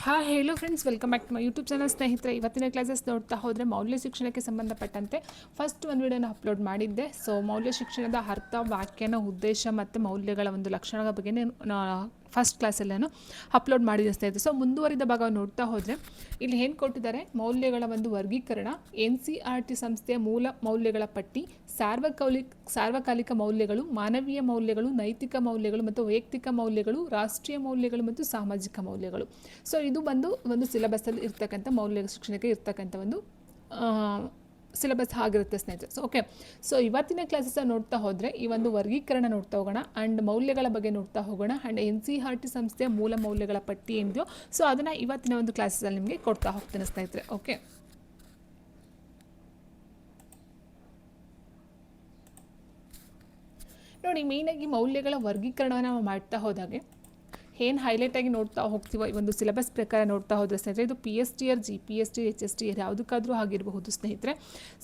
Hello friends, welcome back to my YouTube channel. ಸ್ನೇಹಿತರೆ, ಇವತ್ತಿನ classes ನೋಡ್ತಾ ಹೋದರೆ ಮೌಲ್ಯ ಶಿಕ್ಷಣಕ್ಕೆ ಸಂಬಂಧಪಟ್ಟಂತೆ ಫಸ್ಟ್ ಒಂದು ವಿಡಿಯೋನ ಅಪ್ಲೋಡ್ ಮಾಡಿದ್ದೆ. ಸೊ ಮೌಲ್ಯ ಶಿಕ್ಷಣದ ಅರ್ಥ, ವ್ಯಾಖ್ಯಾನ, ಉದ್ದೇಶ ಮತ್ತು ಮೌಲ್ಯಗಳ ಒಂದು ಲಕ್ಷಣಗಳ ಬಗ್ಗೆ ಫಸ್ಟ್ ಕ್ಲಾಸಲ್ಲೇನು ಅಪ್ಲೋಡ್ ಮಾಡಿದ್ದೆ ಸ್ನೇಹಿತರೆ. ಸೊ ಮುಂದುವರಿದ ಭಾಗವನ್ನು ನೋಡ್ತಾ ಹೋದರೆ ಇಲ್ಲಿ ಏನು ಕೊಟ್ಟಿದ್ದಾರೆ, ಮೌಲ್ಯಗಳ ಒಂದು ವರ್ಗೀಕರಣ, NCERT ಸಂಸ್ಥೆಯ ಮೂಲ ಮೌಲ್ಯಗಳ ಪಟ್ಟಿ, ಸಾರ್ವಕಾಲಿಕ ಮೌಲ್ಯಗಳು, ಮಾನವೀಯ ಮೌಲ್ಯಗಳು, ನೈತಿಕ ಮೌಲ್ಯಗಳು ಮತ್ತು ವೈಯಕ್ತಿಕ ಮೌಲ್ಯಗಳು, ರಾಷ್ಟ್ರೀಯ ಮೌಲ್ಯಗಳು ಮತ್ತು ಸಾಮಾಜಿಕ ಮೌಲ್ಯಗಳು. ಸೊ ಇದು ಒಂದು ಸಿಲೆಬಸ್ಸಲ್ಲಿ ಇರ್ತಕ್ಕಂಥ ಮೌಲ್ಯ ಶಿಕ್ಷಣಕ್ಕೆ ಇರ್ತಕ್ಕಂಥ ಒಂದು ಸಿಲೆಬಸ್ ಆಗಿರುತ್ತೆ ಸ್ನೇಹಿತರೆ. ಸೊ ಇವತ್ತಿನ ಕ್ಲಾಸಸ್ ನೋಡ್ತಾ ಹೋದರೆ ಈ ಒಂದು ವರ್ಗೀಕರಣ ನೋಡ್ತಾ ಹೋಗೋಣ, ಆ್ಯಂಡ್ ಮೌಲ್ಯಗಳ ಬಗ್ಗೆ ನೋಡ್ತಾ ಹೋಗೋಣ, ಆ್ಯಂಡ್ NCERT ಸಂಸ್ಥೆಯ ಮೂಲ ಮೌಲ್ಯಗಳ ಪಟ್ಟಿ ಏನಿದೆಯೋ ಸೊ ಅದನ್ನು ಇವತ್ತಿನ ಒಂದು ಕ್ಲಾಸಲ್ಲಿ ನಿಮಗೆ ಕೊಡ್ತಾ ಹೋಗ್ತೇನೆ ಸ್ನೇಹಿತರೆ. ನೋಡಿ, ಮೇಯ್ನಾಗಿ ಮೌಲ್ಯಗಳ ವರ್ಗೀಕರಣವನ್ನು ನಾವು ಮಾಡ್ತಾ ಹೋದಾಗೆ ಏನು ಹೈಲೈಟಾಗಿ ನೋಡ್ತಾ ಹೋಗ್ತೀವೋ ಈ ಒಂದು ಸಿಲೆಬಸ್ ಪ್ರಕಾರ ನೋಡ್ತಾ ಹೋದರೆ ಸ್ನೇಹಿತರೆ, ಇದು PSTR, GPST, HSTR ಯಾವುದಕ್ಕಾದರೂ ಆಗಿರಬಹುದು ಸ್ನೇಹಿತರೆ.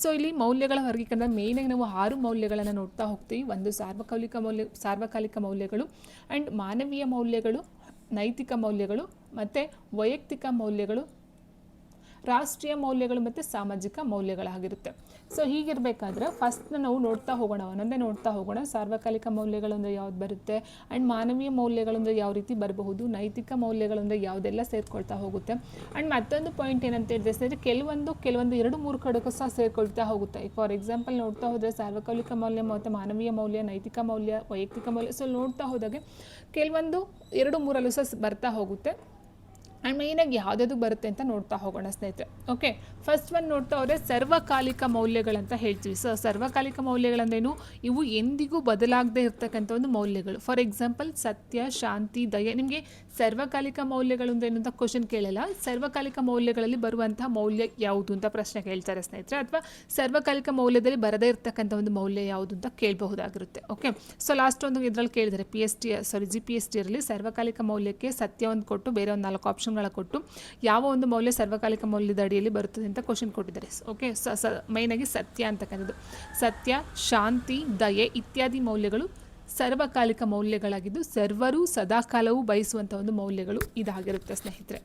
ಸೊ ಇಲ್ಲಿ ಮೌಲ್ಯಗಳ ವರ್ಗೀಕರಣ ಮೇಯ್ನಾಗಿ ನಾವು 6 ಮೌಲ್ಯಗಳನ್ನು ನೋಡ್ತಾ ಹೋಗ್ತೀವಿ. ಒಂದು ಸಾರ್ವಕಾಲಿಕ ಮೌಲ್ಯಗಳು, ಆ್ಯಂಡ್ ಮಾನವೀಯ ಮೌಲ್ಯಗಳು, ನೈತಿಕ ಮೌಲ್ಯಗಳು ಮತ್ತು ವೈಯಕ್ತಿಕ ಮೌಲ್ಯಗಳು, ರಾಷ್ಟ್ರೀಯ ಮೌಲ್ಯಗಳು ಮತ್ತು ಸಾಮಾಜಿಕ ಮೌಲ್ಯಗಳಾಗಿರುತ್ತೆ. ಸೊ ಹೀಗಿರಬೇಕಾದ್ರೆ ಫಸ್ಟ್ ನಾವು ನೋಡ್ತಾ ಹೋಗೋಣ, ಒಂದೊಂದೇ ನೋಡ್ತಾ ಹೋಗೋಣ. ಸಾರ್ವಕಾಲಿಕ ಮೌಲ್ಯಗಳು ಅಂದರೆ ಯಾವ್ದು ಬರುತ್ತೆ, ಆ್ಯಂಡ್ ಮಾನವೀಯ ಮೌಲ್ಯಗಳು ಅಂದರೆ ಯಾವ ರೀತಿ ಬರಬಹುದು, ನೈತಿಕ ಮೌಲ್ಯಗಳು ಅಂದರೆ ಯಾವುದೆಲ್ಲ ಸೇರ್ಕೊಳ್ತಾ ಹೋಗುತ್ತೆ. ಆ್ಯಂಡ್ ಮತ್ತೊಂದು ಪಾಯಿಂಟ್ ಏನಂತ ಹೇಳಿದ್ರೆ ಸ್ನೇಹಿತರೆ, ಕೆಲವೊಂದು 2-3 ಕಡೆಗೂ ಸಹ ಸೇರ್ಕೊಳ್ತಾ ಹೋಗುತ್ತೆ. ಫಾರ್ ಎಕ್ಸಾಂಪಲ್ ನೋಡ್ತಾ ಹೋದರೆ ಸಾರ್ವಕಾಲಿಕ ಮೌಲ್ಯ ಮತ್ತು ಮಾನವೀಯ ಮೌಲ್ಯ, ನೈತಿಕ ಮೌಲ್ಯ, ವೈಯಕ್ತಿಕ ಮೌಲ್ಯ, ಸೊ ನೋಡ್ತಾ ಹೋದಾಗೆ ಕೆಲವೊಂದು 2-3 ಸಹ ಬರ್ತಾ ಹೋಗುತ್ತೆ. ಆ್ಯಂಡ್ ಮೇಯ್ನಾಗಿ ಯಾವುದಾದ್ರು ಬರುತ್ತೆ ಅಂತ ನೋಡ್ತಾ ಹೋಗೋಣ ಸ್ನೇಹಿತರೆ. ಫಸ್ಟ್ ಒಂದು ನೋಡ್ತಾ ಹೋದರೆ ಸರ್ವಕಾಲಿಕ ಮೌಲ್ಯಗಳಂತ ಹೇಳ್ತೀವಿ. ಸೊ ಸರ್ವಕಾಲಿಕ ಮೌಲ್ಯಗಳಂದ್ರೇನು, ಇವು ಎಂದಿಗೂ ಬದಲಾಗದೇ ಇರ್ತಕ್ಕಂಥ ಒಂದು ಮೌಲ್ಯಗಳು. ಫಾರ್ ಎಕ್ಸಾಂಪಲ್ ಸತ್ಯ, ಶಾಂತಿ, ದಯೆ. ನಿಮಗೆ ಸರ್ವಕಾಲಿಕ ಮೌಲ್ಯಗಳು ಅಂದ್ರೆ ಏನು ಅಂತ ಕ್ವಶನ್ ಕೇಳಲ್ಲ, ಸರ್ವಕಾಲಿಕ ಮೌಲ್ಯಗಳಲ್ಲಿ ಬರುವಂತಹ ಮೌಲ್ಯ ಯಾವುದು ಅಂತ ಪ್ರಶ್ನೆ ಕೇಳ್ತಾರೆ ಸ್ನೇಹಿತರೆ, ಅಥವಾ ಸರ್ವಕಾಲಿಕ ಮೌಲ್ಯದಲ್ಲಿ ಬರದೇ ಇರ್ತಕ್ಕಂಥ ಒಂದು ಮೌಲ್ಯ ಯಾವುದು ಅಂತ ಕೇಳಬಹುದಾಗಿರುತ್ತೆ. ಸೊ ಲಾಸ್ಟ್ ಒಂದು ಇದರಲ್ಲಿ ಕೇಳಿದರೆ GPSTರಲ್ಲಿ ಸರ್ವಕಾಲಿಕ ಮೌಲ್ಯಕ್ಕೆ ಸತ್ಯ ಒಂದು ಕೊಟ್ಟು ಬೇರೆ ಒಂದು 4 ಆಪ್ಷನ್ಗಳ ಕೊಟ್ಟು ಯಾವ ಒಂದು ಮೌಲ್ಯ ಸರ್ವಕಾಲಿಕ ಮೌಲ್ಯದ ಅಡಿಯಲ್ಲಿ ಬರುತ್ತದೆ ಅಂತ ಕ್ವಶನ್ ಕೊಟ್ಟಿದ್ದಾರೆ. ಮೈನಾಗಿ ಸತ್ಯ ಅಂತಕ್ಕಂಥದ್ದು, ಸತ್ಯ, ಶಾಂತಿ, ದಯೆ ಇತ್ಯಾದಿ ಮೌಲ್ಯಗಳು ಸರ್ವಕಾಲಿಕ ಮೌಲ್ಯಗಳಾಗಿದ್ದು ಸರ್ವರು ಸದಾಕಾಲವೂ ಬಯಸುವಂಥ ಒಂದು ಮೌಲ್ಯಗಳು ಇದಾಗಿರುತ್ತೆ ಸ್ನೇಹಿತರೆ.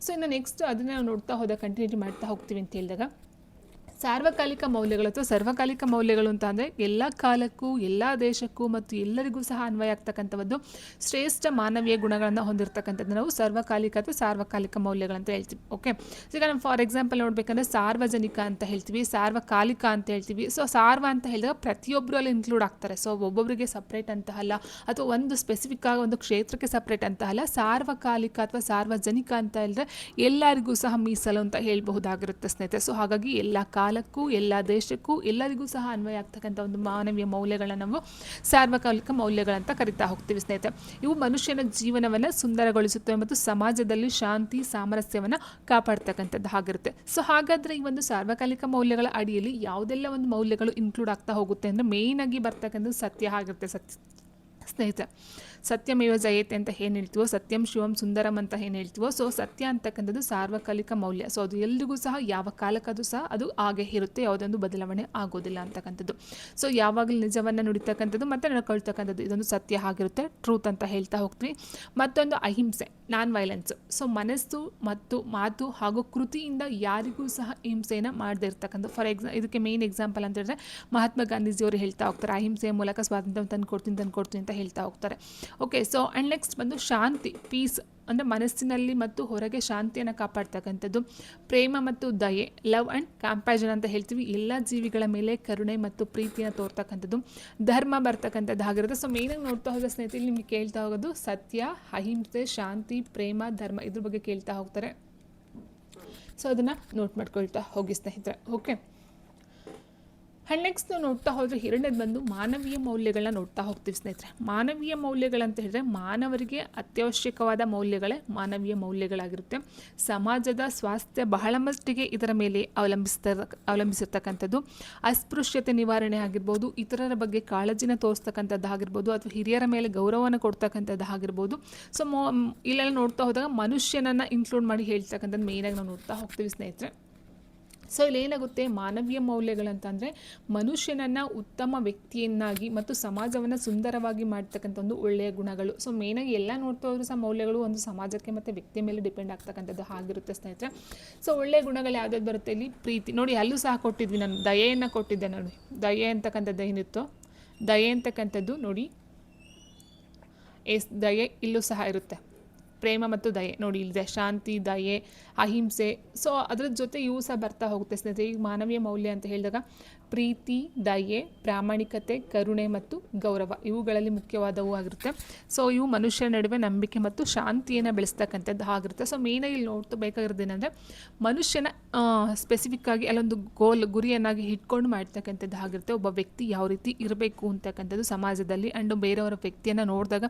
ಸೊ ಇನ್ನು ನೆಕ್ಸ್ಟ್ ಅದನ್ನು ನಾವು ನೋಡ್ತಾ ಹೋದಾಗ ಕಂಟಿನ್ಯೂಟಿ ಮಾಡ್ತಾ ಹೋಗ್ತೀವಿ ಅಂತ ಹೇಳಿದಾಗ, ಸಾರ್ವಕಾಲಿಕ ಮೌಲ್ಯಗಳು ಅಥವಾ ಸರ್ವಕಾಲಿಕ ಮೌಲ್ಯಗಳು ಅಂತ ಅಂದರೆ ಎಲ್ಲ ಕಾಲಕ್ಕೂ, ಎಲ್ಲ ದೇಶಕ್ಕೂ ಮತ್ತು ಎಲ್ಲರಿಗೂ ಸಹ ಅನ್ವಯ ಆಗ್ತಕ್ಕಂಥ ಒಂದು ಶ್ರೇಷ್ಠ ಮಾನವೀಯ ಗುಣಗಳನ್ನು ಹೊಂದಿರತಕ್ಕಂಥದ್ದು ನಾವು ಸಾರ್ವಕಾಲಿಕ ಅಥವಾ ಸಾರ್ವಕಾಲಿಕ ಮೌಲ್ಯಗಳಂತ ಹೇಳ್ತೀವಿ. ಈಗ ನಾವು ಫಾರ್ ಎಕ್ಸಾಂಪಲ್ ನೋಡಬೇಕಂದ್ರೆ ಸಾರ್ವಜನಿಕ ಅಂತ ಹೇಳ್ತೀವಿ, ಸಾರ್ವಕಾಲಿಕ ಅಂತ ಹೇಳ್ತೀವಿ. ಸೊ ಸಾರ್ವ ಅಂತ ಹೇಳಿದಾಗ ಪ್ರತಿಯೊಬ್ಬರು ಅಲ್ಲಿ ಇನ್ಕ್ಲೂಡ್ ಆಗ್ತಾರೆ. ಸೊ ಒಬ್ಬೊಬ್ಬರಿಗೆ ಸಪ್ರೇಟ್ ಅಂತ ಅಲ್ಲ, ಅಥವಾ ಒಂದು ಸ್ಪೆಸಿಫಿಕ್ ಆಗಿ ಒಂದು ಕ್ಷೇತ್ರಕ್ಕೆ ಸಪ್ರೇಟ್ ಅಂತ ಅಲ್ಲ. ಸಾರ್ವಕಾಲಿಕ ಅಥವಾ ಸಾರ್ವಜನಿಕ ಅಂತ ಹೇಳಿದ್ರೆ ಎಲ್ಲರಿಗೂ ಸಹ ಮೀಸಲು ಅಂತ ಹೇಳಬಹುದಾಗಿರುತ್ತೆ ಸ್ನೇಹಿತರೆ. ಸೊ ಹಾಗಾಗಿ ಎಲ್ಲ ಕಾಲಕ್ಕೂ, ಎಲ್ಲ ದೇಶಕ್ಕೂ, ಎಲ್ಲರಿಗೂ ಸಹ ಅನ್ವಯ ಆಗ್ತಕ್ಕಂಥ ಒಂದು ಮಾನವೀಯ ಮೌಲ್ಯಗಳನ್ನು ನಾವು ಸಾರ್ವಕಾಲಿಕ ಮೌಲ್ಯಗಳಂತ ಕರಿತಾ ಹೋಗ್ತೀವಿ ಸ್ನೇಹಿತರೆ. ಇವು ಮನುಷ್ಯನ ಜೀವನವನ್ನು ಸುಂದರಗೊಳಿಸುತ್ತವೆ ಮತ್ತು ಸಮಾಜದಲ್ಲಿ ಶಾಂತಿ, ಸಾಮರಸ್ಯವನ್ನು ಕಾಪಾಡ್ತಕ್ಕಂಥದ್ದು ಆಗಿರುತ್ತೆ. ಸೊ ಹಾಗಾದರೆ ಈ ಒಂದು ಸಾರ್ವಕಾಲಿಕ ಮೌಲ್ಯಗಳ ಅಡಿಯಲ್ಲಿ ಯಾವುದೆಲ್ಲ ಒಂದು ಮೌಲ್ಯಗಳು ಇನ್ಕ್ಲೂಡ್ ಆಗ್ತಾ ಹೋಗುತ್ತೆ ಅಂದರೆ ಮೇಯ್ನ್ ಆಗಿ ಬರ್ತಕ್ಕಂಥದ್ದು ಸತ್ಯ ಆಗಿರುತ್ತೆ ಸ್ನೇಹಿತರೆ. ಸತ್ಯಮೇವ ಜಯತೆ ಅಂತ ಏನು ಹೇಳ್ತೀವೋ, ಸತ್ಯಂ ಶಿವಂ ಸುಂದರಂ ಅಂತ ಏನು ಹೇಳ್ತೀವೋ, ಸೊ ಸತ್ಯ ಅಂತಕ್ಕಂಥದ್ದು ಸಾರ್ವಕಾಲಿಕ ಮೌಲ್ಯ. ಸೊ ಅದು ಎಲ್ರಿಗೂ ಸಹ ಯಾವ ಕಾಲಕ್ಕದು ಸಹ ಅದು ಹಾಗೆ ಇರುತ್ತೆ, ಯಾವುದೊಂದು ಬದಲಾವಣೆ ಆಗೋದಿಲ್ಲ ಅಂತಕ್ಕಂಥದ್ದು. ಸೊ ಯಾವಾಗಲೂ ನಿಜವನ್ನು ನುಡಿತಕ್ಕಂಥದ್ದು ಮತ್ತು ನಡ್ಕೊಳ್ತಕ್ಕಂಥದ್ದು ಇದೊಂದು ಸತ್ಯ ಆಗಿರುತ್ತೆ, ಟ್ರೂತ್ ಅಂತ ಹೇಳ್ತಾ ಹೋಗ್ತೀವಿ. ಮತ್ತೊಂದು ಅಹಿಂಸೆ, ನಾನ್ ವೈಲೆನ್ಸ್. ಸೊ ಮನಸ್ಸು ಮತ್ತು ಮಾತು ಹಾಗೂ ಕೃತಿಯಿಂದ ಯಾರಿಗೂ ಸಹ ಹಿಂಸೆಯನ್ನು ಮಾಡದೇ ಇರ್ತಕ್ಕಂಥ. ಇದಕ್ಕೆ ಮೇನ್ ಎಕ್ಸಾಂಪಲ್ ಅಂತ ಹೇಳಿದ್ರೆ ಮಹಾತ್ಮ ಗಾಂಧೀಜಿಯವರು ಹೇಳ್ತಾ ಹೋಗ್ತಾರೆ, ಅಹಿಂಸೆಯ ಮೂಲಕ ಸ್ವಾತಂತ್ರ್ಯ ತಂದುಕೊಡ್ತೀನಿ ಅಂತ ಹೇಳ್ತಾ ಹೋಗ್ತಾರೆ. ಸೊ ಆ್ಯಂಡ್ ನೆಕ್ಸ್ಟ್ ಬಂದು ಶಾಂತಿ, ಪೀಸ್ ಅಂದರೆ ಮನಸ್ಸಿನಲ್ಲಿ ಮತ್ತು ಹೊರಗೆ ಶಾಂತಿಯನ್ನು ಕಾಪಾಡ್ತಕ್ಕಂಥದ್ದು. ಪ್ರೇಮ ಮತ್ತು ದಯೆ, ಲವ್ ಆ್ಯಂಡ್ ಕಂಪ್ಯಾಷನ್ ಅಂತ ಹೇಳ್ತೀವಿ, ಎಲ್ಲ ಜೀವಿಗಳ ಮೇಲೆ ಕರುಣೆ ಮತ್ತು ಪ್ರೀತಿಯನ್ನು ತೋರ್ತಕ್ಕಂಥದ್ದು. ಧರ್ಮ ಬರ್ತಕ್ಕಂಥದ್ದು ಆಗಿರುತ್ತೆ. ಸೊ ಮೇಯ್ನಾಗಿ ನೋಡ್ತಾ ಹೋದ ಸ್ನೇಹಿತರೆ ನಿಮಗೆ ಕೇಳ್ತಾ ಹೋಗೋದು ಸತ್ಯ, ಅಹಿಂಸೆ, ಶಾಂತಿ, ಪ್ರೇಮ, ಧರ್ಮ ಇದ್ರ ಬಗ್ಗೆ ಕೇಳ್ತಾ ಹೋಗ್ತಾರೆ. ಸೊ ಅದನ್ನು ನೋಟ್ ಮಾಡ್ಕೊಳ್ತಾ ಹೋಗಿ ಸ್ನೇಹಿತರೆ. ಆ್ಯಂಡ್ ನೆಕ್ಸ್ಟ್ ನಾವು ನೋಡ್ತಾ ಹೋದರೆ ಎರಡನೇದು ಬಂದು ಮಾನವೀಯ ಮೌಲ್ಯಗಳನ್ನ ನೋಡ್ತಾ ಹೋಗ್ತೀವಿ ಸ್ನೇಹಿತರೆ. ಮಾನವೀಯ ಮೌಲ್ಯಗಳಂತ ಹೇಳಿದ್ರೆ ಮಾನವರಿಗೆ ಅತ್ಯವಶ್ಯಕವಾದ ಮೌಲ್ಯಗಳೇ ಮಾನವೀಯ ಮೌಲ್ಯಗಳಾಗಿರುತ್ತೆ. ಸಮಾಜದ ಸ್ವಾಸ್ಥ್ಯ ಬಹಳ ಮಟ್ಟಿಗೆ ಇದರ ಮೇಲೆ ಅವಲಂಬಿಸಿರ್ತಕ್ಕಂಥದ್ದು. ಅಸ್ಪೃಶ್ಯತೆ ನಿವಾರಣೆ ಆಗಿರ್ಬೋದು, ಇತರರ ಬಗ್ಗೆ ಕಾಳಜಿನ ತೋರಿಸ್ತಕ್ಕಂಥದ್ದು ಆಗಿರ್ಬೋದು, ಅಥವಾ ಹಿರಿಯರ ಮೇಲೆ ಗೌರವವನ್ನು ಕೊಡ್ತಕ್ಕಂಥದ್ದು ಆಗಿರ್ಬೋದು. ಸೊ ಇಲ್ಲೆಲ್ಲ ನೋಡ್ತಾ ಹೋದಾಗ ಮನುಷ್ಯನನ್ನು ಇನ್ಕ್ಲೂಡ್ ಮಾಡಿ ಹೇಳ್ತಕ್ಕಂಥದ್ದು ಮೇಯ್ನಾಗಿ ನಾವು ನೋಡ್ತಾ ಹೋಗ್ತೀವಿ ಸ್ನೇಹಿತರೆ. ಸೊ ಇಲ್ಲಿ ಏನಾಗುತ್ತೆ, ಮಾನವೀಯ ಮೌಲ್ಯಗಳಂತಂದರೆ ಮನುಷ್ಯನನ್ನು ಉತ್ತಮ ವ್ಯಕ್ತಿಯನ್ನಾಗಿ ಮತ್ತು ಸಮಾಜವನ್ನು ಸುಂದರವಾಗಿ ಮಾಡ್ತಕ್ಕಂಥ ಒಂದು ಒಳ್ಳೆಯ ಗುಣಗಳು. ಸೊ ಮೇನಾಗಿ ಎಲ್ಲ ನೋಡ್ತಾ ಹೋದ್ರೂ ಸಹ ಮೌಲ್ಯಗಳು ಒಂದು ಸಮಾಜಕ್ಕೆ ಮತ್ತು ವ್ಯಕ್ತಿಯ ಮೇಲೆ ಡಿಪೆಂಡ್ ಆಗ್ತಕ್ಕಂಥದ್ದು ಆಗಿರುತ್ತೆ ಸ್ನೇಹಿತರೆ. ಸೊ ಒಳ್ಳೆಯ ಗುಣಗಳು ಯಾವ್ದಾದ್ರು ಬರುತ್ತೆ ಇಲ್ಲಿ, ಪ್ರೀತಿ ನೋಡಿ, ಅಲ್ಲೂ ಸಹ ಕೊಟ್ಟಿದ್ವಿ ನಾನು, ದಯೆಯನ್ನು ಕೊಟ್ಟಿದ್ದೆ ನೋಡಿ. ದಯೆ ಅಂತಕ್ಕಂಥದ್ದು ಏನಿತ್ತು, ದಯೆ ಅಂತಕ್ಕಂಥದ್ದು ನೋಡಿ ದಯೆ ಇಲ್ಲೂ ಸಹ ಇರುತ್ತೆ. ಪ್ರೇಮ ಮತ್ತು ದಯೆ ನೋಡಿ ಇಲ್ಲಿದೆ, ಶಾಂತಿ, ದಯೆ, ಅಹಿಂಸೆ. ಸೊ ಅದ್ರ ಜೊತೆ ಇವು ಸಹ ಬರ್ತಾ ಹೋಗುತ್ತೆ ಸ್ನೇಹಿತರೆ. ಈಗ ಮಾನವೀಯ ಮೌಲ್ಯ ಅಂತ ಹೇಳಿದಾಗ ಪ್ರೀತಿ, ದಯೆ, ಪ್ರಾಮಾಣಿಕತೆ, ಕರುಣೆ ಮತ್ತು ಗೌರವ ಇವುಗಳಲ್ಲಿ ಮುಖ್ಯವಾದವು ಆಗಿರುತ್ತೆ. ಸೊ ಇವು ಮನುಷ್ಯರ ನಡುವೆ ನಂಬಿಕೆ ಮತ್ತು ಶಾಂತಿಯನ್ನು ಬೆಳೆಸ್ತಕ್ಕಂಥದ್ದು ಆಗಿರುತ್ತೆ. ಸೊ ಮೇನಾಗಿ ಇಲ್ಲಿ ನೋಡ್ತಾ ಬೇಕಾಗಿರೋದು ಏನಂದರೆ ಮನುಷ್ಯನ ಸ್ಪೆಸಿಫಿಕ್ಕಾಗಿ ಅಲ್ಲೊಂದು ಗುರಿಯನ್ನಾಗಿ ಇಟ್ಕೊಂಡು ಮಾಡ್ತಕ್ಕಂಥದ್ದು ಆಗಿರುತ್ತೆ. ಒಬ್ಬ ವ್ಯಕ್ತಿ ಯಾವ ರೀತಿ ಇರಬೇಕು ಅಂತಕ್ಕಂಥದ್ದು ಸಮಾಜದಲ್ಲಿ, ಆ್ಯಂಡ್ ಬೇರೆಯವರ ವ್ಯಕ್ತಿಯನ್ನು ನೋಡಿದಾಗ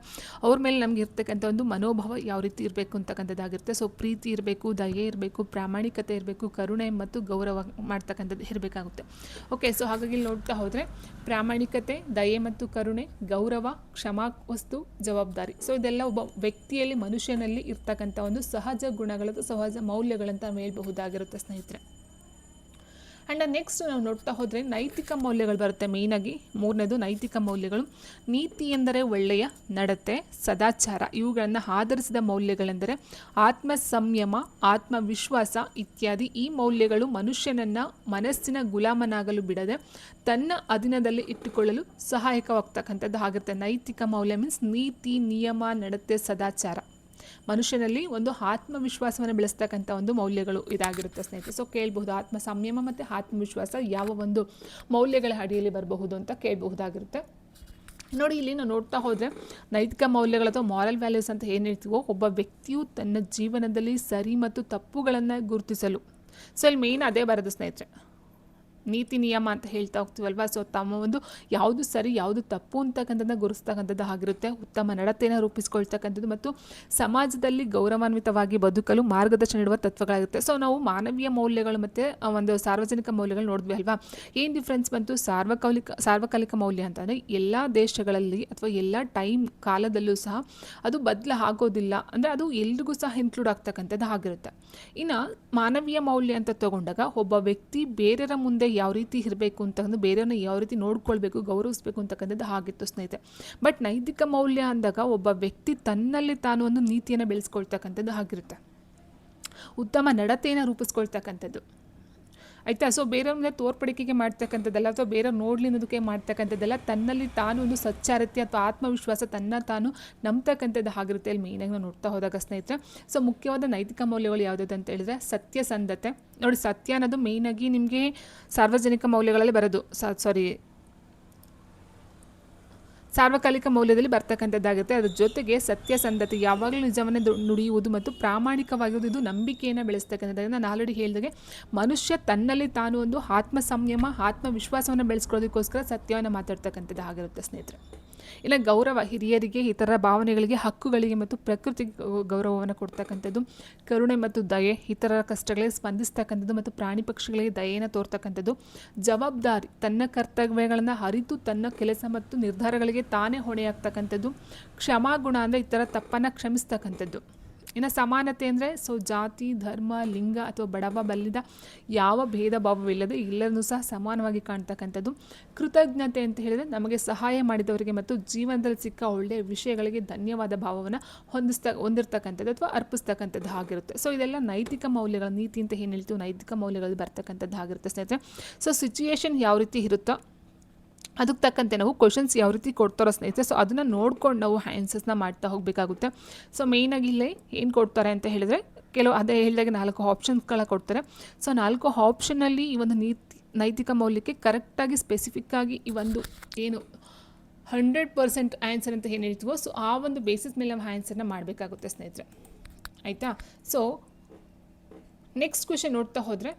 ಅವ್ರ ಮೇಲೆ ನಮ್ಗೆ ಇರ್ತಕ್ಕಂಥ ಒಂದು ಮನೋಭಾವ ಯಾವ ರೀತಿ ಇರಬೇಕು ಅಂತಕ್ಕಂಥದ್ದಾಗಿರುತ್ತೆ. ಸೊ ಪ್ರೀತಿ ಇರಬೇಕು, ದಯೆ ಇರಬೇಕು, ಪ್ರಾಮಾಣಿಕತೆ ಇರಬೇಕು, ಕರುಣೆ ಮತ್ತು ಗೌರವ ಮಾಡ್ತಕ್ಕಂಥದ್ದು ಇರಬೇಕಾಗುತ್ತೆ. ಓಕೆ, ಸೊ ಹಾಗಾಗಿ ಇಲ್ಲಿ ನೋಡ್ತಾ ಹೋದರೆ ಪ್ರಾಮಾಣಿಕತೆ, ದಯೆ ಮತ್ತು ಕರುಣೆ, ಗೌರವ, ಕ್ಷಮಾ ವಸ್ತು, ಜವಾಬ್ದಾರಿ. ಸೊ ಇದೆಲ್ಲ ಒಬ್ಬ ವ್ಯಕ್ತಿಯಲ್ಲಿ, ಮನುಷ್ಯನಲ್ಲಿ ಇರ್ತಕ್ಕಂಥ ಒಂದು ಸಹಜ ಗುಣಗಳು, ಸಹಜ ಮೌಲ್ಯಗಳಂತ ಹೇಳ್ಬಹುದಾಗಿರುತ್ತೆ ಸ್ನೇಹಿತರೆ. ಆ್ಯಂಡ್ ನೆಕ್ಸ್ಟ್ ನಾವು ನೋಡ್ತಾ ಹೋದರೆ ನೈತಿಕ ಮೌಲ್ಯಗಳು ಬರುತ್ತೆ. ಮೇಯ್ನಾಗಿ ಮೂರನೇದು ನೈತಿಕ ಮೌಲ್ಯಗಳು. ನೀತಿ ಎಂದರೆ ಒಳ್ಳೆಯ ನಡತೆ, ಸದಾಚಾರ. ಇವುಗಳನ್ನು ಆಧರಿಸಿದ ಮೌಲ್ಯಗಳೆಂದರೆ ಆತ್ಮ ಸಂಯಮ, ಆತ್ಮವಿಶ್ವಾಸ ಇತ್ಯಾದಿ. ಈ ಮೌಲ್ಯಗಳು ಮನುಷ್ಯನನ್ನು ಮನಸ್ಸಿನ ಗುಲಾಮನಾಗಲು ಬಿಡದೆ ತನ್ನ ಅಧೀನದಲ್ಲಿ ಇಟ್ಟುಕೊಳ್ಳಲು ಸಹಾಯಕವಾಗ್ತಕ್ಕಂಥದ್ದು ಆಗುತ್ತೆ. ನೈತಿಕ ಮೌಲ್ಯ ಮೀನ್ಸ್ ನೀತಿ, ನಿಯಮ, ನಡತೆ, ಸದಾಚಾರ. ಮನುಷ್ಯನಲ್ಲಿ ಒಂದು ಆತ್ಮವಿಶ್ವಾಸವನ್ನು ಬೆಳೆಸ್ತಕ್ಕಂಥ ಒಂದು ಮೌಲ್ಯಗಳು ಇದಾಗಿರುತ್ತೆ ಸ್ನೇಹಿತರೆ. ಸೊ ಕೇಳಬಹುದು, ಆತ್ಮ ಸಂಯಮ ಮತ್ತು ಆತ್ಮವಿಶ್ವಾಸ ಯಾವ ಒಂದು ಮೌಲ್ಯಗಳ ಅಡಿಯಲ್ಲಿ ಬರಬಹುದು ಅಂತ ಕೇಳಬಹುದಾಗಿರುತ್ತೆ. ನೋಡಿ, ಇಲ್ಲಿ ನಾವು ನೋಡ್ತಾ ಹೋದರೆ ನೈತಿಕ ಮೌಲ್ಯಗಳು ಅಥವಾ ಮಾರಲ್ ವ್ಯಾಲ್ಯೂಸ್ ಅಂತ ಏನು ಹೇಳ್ತೀವೋ, ಒಬ್ಬ ವ್ಯಕ್ತಿಯು ತನ್ನ ಜೀವನದಲ್ಲಿ ಸರಿ ಮತ್ತು ತಪ್ಪುಗಳನ್ನು ಗುರುತಿಸಲು. ಸೊ ಇಲ್ಲಿ ಮೇಯ್ನ್ ಅದೇ ಬರೋದು ಸ್ನೇಹಿತರೆ, ನೀತಿ ನಿಯಮ ಅಂತ ಹೇಳ್ತಾ ಹೋಗ್ತೀವಲ್ವ. ಸೊ ತಮ್ಮ ಒಂದು ಯಾವುದು ಸರಿ ಯಾವುದು ತಪ್ಪು ಅಂತಕ್ಕಂಥದ್ದನ್ನ ಗುರುಸ್ತಕ್ಕಂಥದ್ದು ಆಗಿರುತ್ತೆ. ಉತ್ತಮ ನಡತೆಯನ್ನು ರೂಪಿಸ್ಕೊಳ್ತಕ್ಕಂಥದ್ದು ಮತ್ತು ಸಮಾಜದಲ್ಲಿ ಗೌರವಾನ್ವಿತವಾಗಿ ಬದುಕಲು ಮಾರ್ಗದರ್ಶನ ನೀಡುವ ತತ್ವಗಳಾಗುತ್ತೆ. ಸೊ ನಾವು ಮಾನವೀಯ ಮೌಲ್ಯಗಳು ಮತ್ತು ಒಂದು ಸಾರ್ವಜನಿಕ ಮೌಲ್ಯಗಳು ನೋಡಿದ್ವಿ ಅಲ್ವಾ. ಏನು ಡಿಫ್ರೆನ್ಸ್ ಬಂತು, ಸಾರ್ವಕಾಲಿಕ ಮೌಲ್ಯ ಅಂತಂದರೆ ಎಲ್ಲ ದೇಶಗಳಲ್ಲಿ ಅಥವಾ ಎಲ್ಲ ಕಾಲದಲ್ಲೂ ಸಹ ಅದು ಆಗೋದಿಲ್ಲ, ಅಂದರೆ ಅದು ಎಲ್ರಿಗೂ ಸಹ ಇನ್ಕ್ಲೂಡ್ ಆಗ್ತಕ್ಕಂಥದ್ದು ಆಗಿರುತ್ತೆ. ಇನ್ನು ಮಾನವೀಯ ಮೌಲ್ಯ ಅಂತ ತಗೊಂಡಾಗ ಒಬ್ಬ ವ್ಯಕ್ತಿ ಬೇರೆಯವರ ಮುಂದೆ ಯಾವ ರೀತಿ ಇರಬೇಕು ಅಂತಂದು, ಬೇರೆಯವ್ರನ್ನ ಯಾವ ರೀತಿ ನೋಡ್ಕೊಳ್ಬೇಕು, ಗೌರವಿಸಬೇಕು ಅಂತಕ್ಕಂಥದ್ದು ಆಗಿತ್ತು ಸ್ನೇಹಿತರೆ. ಬಟ್ ನೈತಿಕ ಮೌಲ್ಯ ಅಂದಾಗ ಒಬ್ಬ ವ್ಯಕ್ತಿ ತನ್ನಲ್ಲಿ ತಾನು ಒಂದು ನೀತಿಯನ್ನು ಬೆಳೆಸ್ಕೊಳ್ತಕ್ಕಂಥದ್ದು ಆಗಿರುತ್ತೆ, ಉತ್ತಮ ನಡತೆಯನ್ನು ರೂಪಿಸ್ಕೊಳ್ತಕ್ಕಂಥದ್ದು ಆಯಿತಾ. ಸೊ ಬೇರೆಯವ್ರ ಮುಂದೆ ತೋರ್ಪಡಿಕೆಗೆ ಮಾಡ್ತಕ್ಕಂಥದ್ದಲ್ಲ, ಅಥವಾ ಬೇರೆಯವ್ರು ನೋಡಲಿ ಅನ್ನೋದಕ್ಕೆ ಮಾಡ್ತಕ್ಕಂಥದ್ದಲ್ಲ, ತನ್ನಲ್ಲಿ ತಾನು ಒಂದು ಸಚ್ಚಾರಿತ್ಯ ಅಥವಾ ಆತ್ಮವಿಶ್ವಾಸ ತನ್ನ ತಾನು ನಂಬ್ತಕ್ಕಂಥದ್ದು ಆಗಿರುತ್ತೆ. ಅಲ್ಲಿ ಮೇಯ್ನಾಗಿ ನಾವು ನೋಡ್ತಾ ಹೋದಾಗ ಸ್ನೇಹಿತರೆ. ಸೊ ಮುಖ್ಯವಾದ ನೈತಿಕ ಮೌಲ್ಯಗಳು ಯಾವುದಾದ್ರು ಅಂತ ಹೇಳಿದ್ರೆ ಸತ್ಯಸಂಧತೆ. ನೋಡಿ, ಸತ್ಯ ಅನ್ನೋದು ಮೇಯ್ನಾಗಿ ನಿಮಗೆ ಸಾರ್ವಜನಿಕ ಮೌಲ್ಯಗಳಲ್ಲಿ ಬರೋದು, ಸಾರ್ವಕಾಲಿಕ ಮೌಲ್ಯದಲ್ಲಿ ಬರ್ತಕ್ಕಂಥದ್ದಾಗುತ್ತೆ. ಅದ್ರ ಜೊತೆಗೆ ಸತ್ಯಸಂಧತೆ, ಯಾವಾಗಲೂ ನಿಜವನ್ನೇ ನುಡಿಯುವುದು ಮತ್ತು ಪ್ರಾಮಾಣಿಕವಾಗಿರುವುದು, ಇದು ನಂಬಿಕೆಯನ್ನು ಬೆಳೆಸ್ತಕ್ಕಂಥದ್ದು. ನಾನು ಆಲ್ರೆಡಿ ಹೇಳಿದಾಗೆ ಮನುಷ್ಯ ತನ್ನಲ್ಲಿ ತಾನು ಒಂದು ಆತ್ಮ ಸಂಯಮ, ಆತ್ಮವಿಶ್ವಾಸವನ್ನು ಬೆಳೆಸ್ಕೊಳ್ಳೋದಕ್ಕೋಸ್ಕರ ಸತ್ಯವನ್ನು ಮಾತಾಡ್ತಕ್ಕಂಥದ್ದು ಆಗಿರುತ್ತೆ ಸ್ನೇಹಿತರೆ. ಇಲ್ಲ ಗೌರವ, ಹಿರಿಯರಿಗೆ, ಇತರ ಭಾವನೆಗಳಿಗೆ, ಹಕ್ಕುಗಳಿಗೆ ಮತ್ತು ಪ್ರಕೃತಿಗೆ ಗೌರವವನ್ನು ಕೊಡ್ತಕ್ಕಂಥದ್ದು. ಕರುಣೆ ಮತ್ತು ದಯೆ, ಇತರರ ಕಷ್ಟಗಳಿಗೆ ಸ್ಪಂದಿಸ್ತಕ್ಕಂಥದ್ದು ಮತ್ತು ಪ್ರಾಣಿ ಪಕ್ಷಿಗಳಿಗೆ ದಯೆಯನ್ನು ತೋರ್ತಕ್ಕಂಥದ್ದು. ಜವಾಬ್ದಾರಿ, ತನ್ನ ಕರ್ತವ್ಯಗಳನ್ನು ಅರಿತು ತನ್ನ ಕೆಲಸ ಮತ್ತು ನಿರ್ಧಾರಗಳಿಗೆ ತಾನೇ ಹೊಣೆಯಾಗ್ತಕ್ಕಂಥದ್ದು. ಕ್ಷಮಾಗುಣ ಅಂದರೆ ಇತರ ತಪ್ಪನ್ನು ಕ್ಷಮಿಸ್ತಕ್ಕಂಥದ್ದು. ಇನ್ನು ಸಮಾನತೆ ಅಂದರೆ ಜಾತಿ, ಧರ್ಮ, ಲಿಂಗ ಅಥವಾ ಬಡವ ಬಲ್ಲಿದ ಯಾವ ಭೇದ ಭಾವವಿಲ್ಲದೆ ಎಲ್ಲರನ್ನೂ ಸಹ ಸಮಾನವಾಗಿ ಕಾಣ್ತಕ್ಕಂಥದ್ದು. ಕೃತಜ್ಞತೆ ಅಂತ ಹೇಳಿದರೆ ನಮಗೆ ಸಹಾಯ ಮಾಡಿದವರಿಗೆ ಮತ್ತು ಜೀವನದಲ್ಲಿ ಸಿಕ್ಕ ಒಳ್ಳೆಯ ವಿಷಯಗಳಿಗೆ ಧನ್ಯವಾದ ಭಾವವನ್ನು ಹೊಂದಿರತಕ್ಕಂಥದ್ದು ಅಥವಾ ಅರ್ಪಿಸ್ತಕ್ಕಂಥದ್ದು ಆಗಿರುತ್ತೆ. ಸೊ ಇದೆಲ್ಲ ನೈತಿಕ ಮೌಲ್ಯಗಳು, ನೀತಿ ಅಂತ ಏನು ಹೇಳ್ತೀವಿ, ನೈತಿಕ ಮೌಲ್ಯಗಳು ಬರ್ತಕ್ಕಂಥದ್ದು ಆಗಿರುತ್ತೆ ಸ್ನೇಹಿತರೆ. ಸೊ ಸಿಚುಯೇಷನ್ ಯಾವ ರೀತಿ ಇರುತ್ತೋ ಅದಕ್ಕೆ ತಕ್ಕಂತೆ ನಾವು ಕ್ವಶನ್ಸ್ ಯಾವ ರೀತಿ ಕೊಡ್ತಾರೋ ಸ್ನೇಹಿತರೆ, ಸೊ ಅದನ್ನು ನೋಡ್ಕೊಂಡು ನಾವು ಆನ್ಸರ್ಸ್ನ ಮಾಡ್ತಾ ಹೋಗಬೇಕಾಗುತ್ತೆ. ಸೊ ಮೇಯ್ನಾಗಿ ಇಲ್ಲೇ ಏನು ಕೊಡ್ತಾರೆ ಅಂತ ಹೇಳಿದರೆ, ಅದೇ ಹೇಳಿದಾಗ 4 ಆಪ್ಷನ್ಸ್ಗಳ ಕೊಡ್ತಾರೆ. ಸೊ 4 ಆಪ್ಷನಲ್ಲಿ ಈ ಒಂದು ನೈತಿಕ ಮೌಲ್ಯಕ್ಕೆ ಕರೆಕ್ಟಾಗಿ ಸ್ಪೆಸಿಫಿಕ್ಕಾಗಿ ಈ ಒಂದು ಏನು 100% ಆನ್ಸರ್ ಅಂತ ಏನು ಹೇಳ್ತೀವೋ, ಸೊ ಆ ಒಂದು ಬೇಸಿಸ್ ಮೇಲೆ ನಾವು ಆನ್ಸರ್ನ ಮಾಡಬೇಕಾಗುತ್ತೆ ಸ್ನೇಹಿತರೆ, ಆಯಿತಾ. ಸೊ ನೆಕ್ಸ್ಟ್ ಕ್ವೆಶನ್ ನೋಡ್ತಾ ಹೋದರೆ,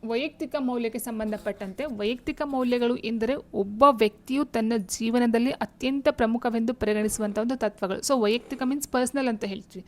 ವೈಯಕ್ತಿಕ ಮೌಲ್ಯಕ್ಕೆ ಸಂಬಂಧಪಟ್ಟಂತೆ ವೈಯಕ್ತಿಕ ಮೌಲ್ಯಗಳು ಎಂದರೆ ಒಬ್ಬ ವ್ಯಕ್ತಿಯು ತನ್ನ ಜೀವನದಲ್ಲಿ ಅತ್ಯಂತ ಪ್ರಮುಖವೆಂದು ಪರಿಗಣಿಸುವಂಥ ಒಂದು ತತ್ವಗಳು. ಸೊ ವೈಯಕ್ತಿಕ ಮೀನ್ಸ್ ಪರ್ಸ್ನಲ್ ಅಂತ ಹೇಳ್ತೀವಿ.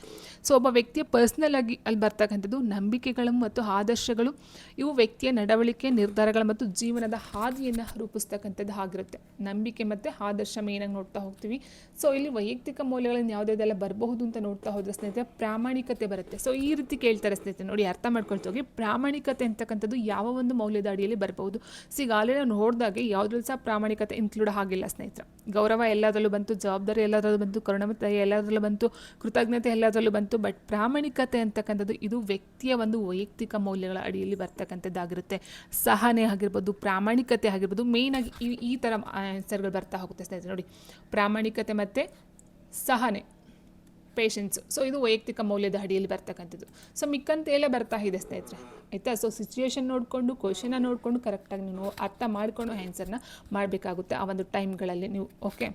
ಸೊ ಒಬ್ಬ ವ್ಯಕ್ತಿಯ ಪರ್ಸ್ನಲ್ ಆಗಿ ಅಲ್ಲಿ ಬರ್ತಕ್ಕಂಥದ್ದು ನಂಬಿಕೆಗಳು ಮತ್ತು ಆದರ್ಶಗಳು. ಇವು ವ್ಯಕ್ತಿಯ ನಡವಳಿಕೆ, ನಿರ್ಧಾರಗಳು ಮತ್ತು ಜೀವನದ ಹಾದಿಯನ್ನು ರೂಪಿಸ್ತಕ್ಕಂಥದ್ದು ಆಗಿರುತ್ತೆ. ನಂಬಿಕೆ ಮತ್ತು ಆದರ್ಶ ಮೇನಾಗಿ ನೋಡ್ತಾ ಹೋಗ್ತೀವಿ. ಸೊ ಇಲ್ಲಿ ವೈಯಕ್ತಿಕ ಮೌಲ್ಯಗಳನ್ನು ಯಾವುದೆಲ್ಲ ಬರಬಹುದು ಅಂತ ನೋಡ್ತಾ ಹೋದ್ರೆ ಸ್ನೇಹಿತರೆ, ಪ್ರಾಮಾಣಿಕತೆ ಬರುತ್ತೆ. ಸೊ ಈ ರೀತಿ ಕೇಳ್ತಾರೆ ಸ್ನೇಹಿತರೆ, ನೋಡಿ ಅರ್ಥ ಮಾಡ್ಕೊಳ್ತಾ ಹೋಗಿ. ಪ್ರಾಮಾಣಿಕತೆ ಅಂತಕ್ಕಂಥದ್ದು ಯಾವ ಒಂದು ಮೌಲ್ಯದ ಅಡಿಯಲ್ಲಿ ಬರ್ಬೋದು. ಈಗ ಆಲ್ರೆಡಿ ನಾವು ನೋಡಿದಾಗೆ ಯಾವುದ್ರಲ್ಲಿ ಸಹ ಪ್ರಾಮಾಣಿಕತೆ ಇನ್ಕ್ಲೂಡ್ ಆಗಿಲ್ಲ ಸ್ನೇಹಿತರೆ. ಗೌರವ ಎಲ್ಲದರಲ್ಲೂ ಬಂತು, ಜವಾಬ್ದಾರಿ ಎಲ್ಲದರಲ್ಲೂ ಬಂತು, ಕರುಣಾಮಯ ಎಲ್ಲದರಲ್ಲೂ ಬಂತು, ಕೃತಜ್ಞತೆ ಎಲ್ಲದರಲ್ಲೂ ಬಂತು. ಬಟ್ ಪ್ರಾಮಾಣಿಕತೆ ಅಂತಕ್ಕಂಥದ್ದು ಇದು ವ್ಯಕ್ತಿಯ ಒಂದು ವೈಯಕ್ತಿಕ ಮೌಲ್ಯಗಳ ಅಡಿಯಲ್ಲಿ ಬರ್ತಕ್ಕಂಥದ್ದಾಗಿರುತ್ತೆ. ಸಹನೆ ಆಗಿರ್ಬೋದು, ಪ್ರಾಮಾಣಿಕತೆ ಆಗಿರ್ಬೋದು, ಮೇಯ್ನಾಗಿ ಈ ಥರ ಆನ್ಸರ್ಗಳು ಬರ್ತಾ ಹೋಗುತ್ತೆ ಸ್ನೇಹಿತರೆ. ನೋಡಿ, ಪ್ರಾಮಾಣಿಕತೆ ಮತ್ತು ಸಹನೆ, ಪೇಷನ್ಸ್, ಸೊ ಇದು ವೈಯಕ್ತಿಕ ಮೌಲ್ಯದ ಅಡಿಯಲ್ಲಿ ಬರ್ತಕ್ಕಂಥದ್ದು. ಸೊ ಮಿಕ್ಕಂತೆಲ್ಲ ಬರ್ತಾ ಇದೆ ಸ್ನೇಹಿತರೆ, ಆಯಿತಾ. ಸೊ ಸಿಚುವೇಶನ್ ನೋಡಿಕೊಂಡು, ಕ್ವಶನ್ನ ನೋಡಿಕೊಂಡು ಕರೆಕ್ಟಾಗಿ ನೀವು ಅರ್ಥ ಮಾಡಿಕೊಂಡು ಆನ್ಸರ್ನ ಮಾಡಬೇಕಾಗುತ್ತೆ ಆ ಒಂದು ಟೈಮ್ಗಳಲ್ಲಿ ನೀವು. ಓಕೆ,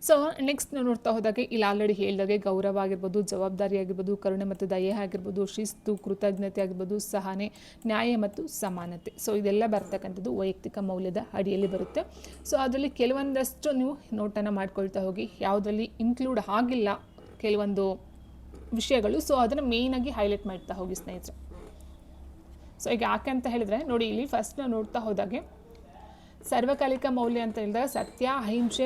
ಸೊ ನೆಕ್ಸ್ಟ್ ನಾವು ನೋಡ್ತಾ ಹೋದಾಗೆ ಇಲ್ಲಿ ಆಲ್ರೆಡಿ ಹೇಳಿದಾಗೆ ಗೌರವ ಆಗಿರ್ಬೋದು, ಜವಾಬ್ದಾರಿ ಆಗಿರ್ಬೋದು, ಕರುಣೆ ಮತ್ತು ದಯೆ ಆಗಿರ್ಬೋದು, ಶಿಸ್ತು, ಕೃತಜ್ಞತೆ ಆಗಿರ್ಬೋದು, ಸಹನೆ, ನ್ಯಾಯ ಮತ್ತು ಸಮಾನತೆ. ಸೊ ಇದೆಲ್ಲ ಬರ್ತಕ್ಕಂಥದ್ದು ವೈಯಕ್ತಿಕ ಮೌಲ್ಯದ ಅಡಿಯಲ್ಲಿ ಬರುತ್ತೆ. ಸೊ ಅದರಲ್ಲಿ ಕೆಲವೊಂದಷ್ಟು ನೀವು ನೋಟನ್ನು ಮಾಡ್ಕೊಳ್ತಾ ಹೋಗಿ, ಯಾವುದರಲ್ಲಿ ಇನ್ಕ್ಲೂಡ್ ಆಗಿಲ್ಲ ಕೆಲವೊಂದು ವಿಷಯಗಳು, ಸೊ ಅದನ್ನು ಮೇಯ್ನಾಗಿ ಹೈಲೈಟ್ ಮಾಡ್ತಾ ಹೋಗಿ ಸ್ನೇಹಿತರೆ. ಸೊ ಈಗ ಯಾಕೆ ಅಂತ ಹೇಳಿದರೆ ನೋಡಿ, ಇಲ್ಲಿ ಫಸ್ಟ್ ನಾವು ನೋಡ್ತಾ ಹೋದಾಗೆ ಸರ್ವಕಾಲಿಕ ಮೌಲ್ಯ ಅಂತ ಹೇಳಿದಾಗ ಸತ್ಯ, ಅಹಿಂಸೆ,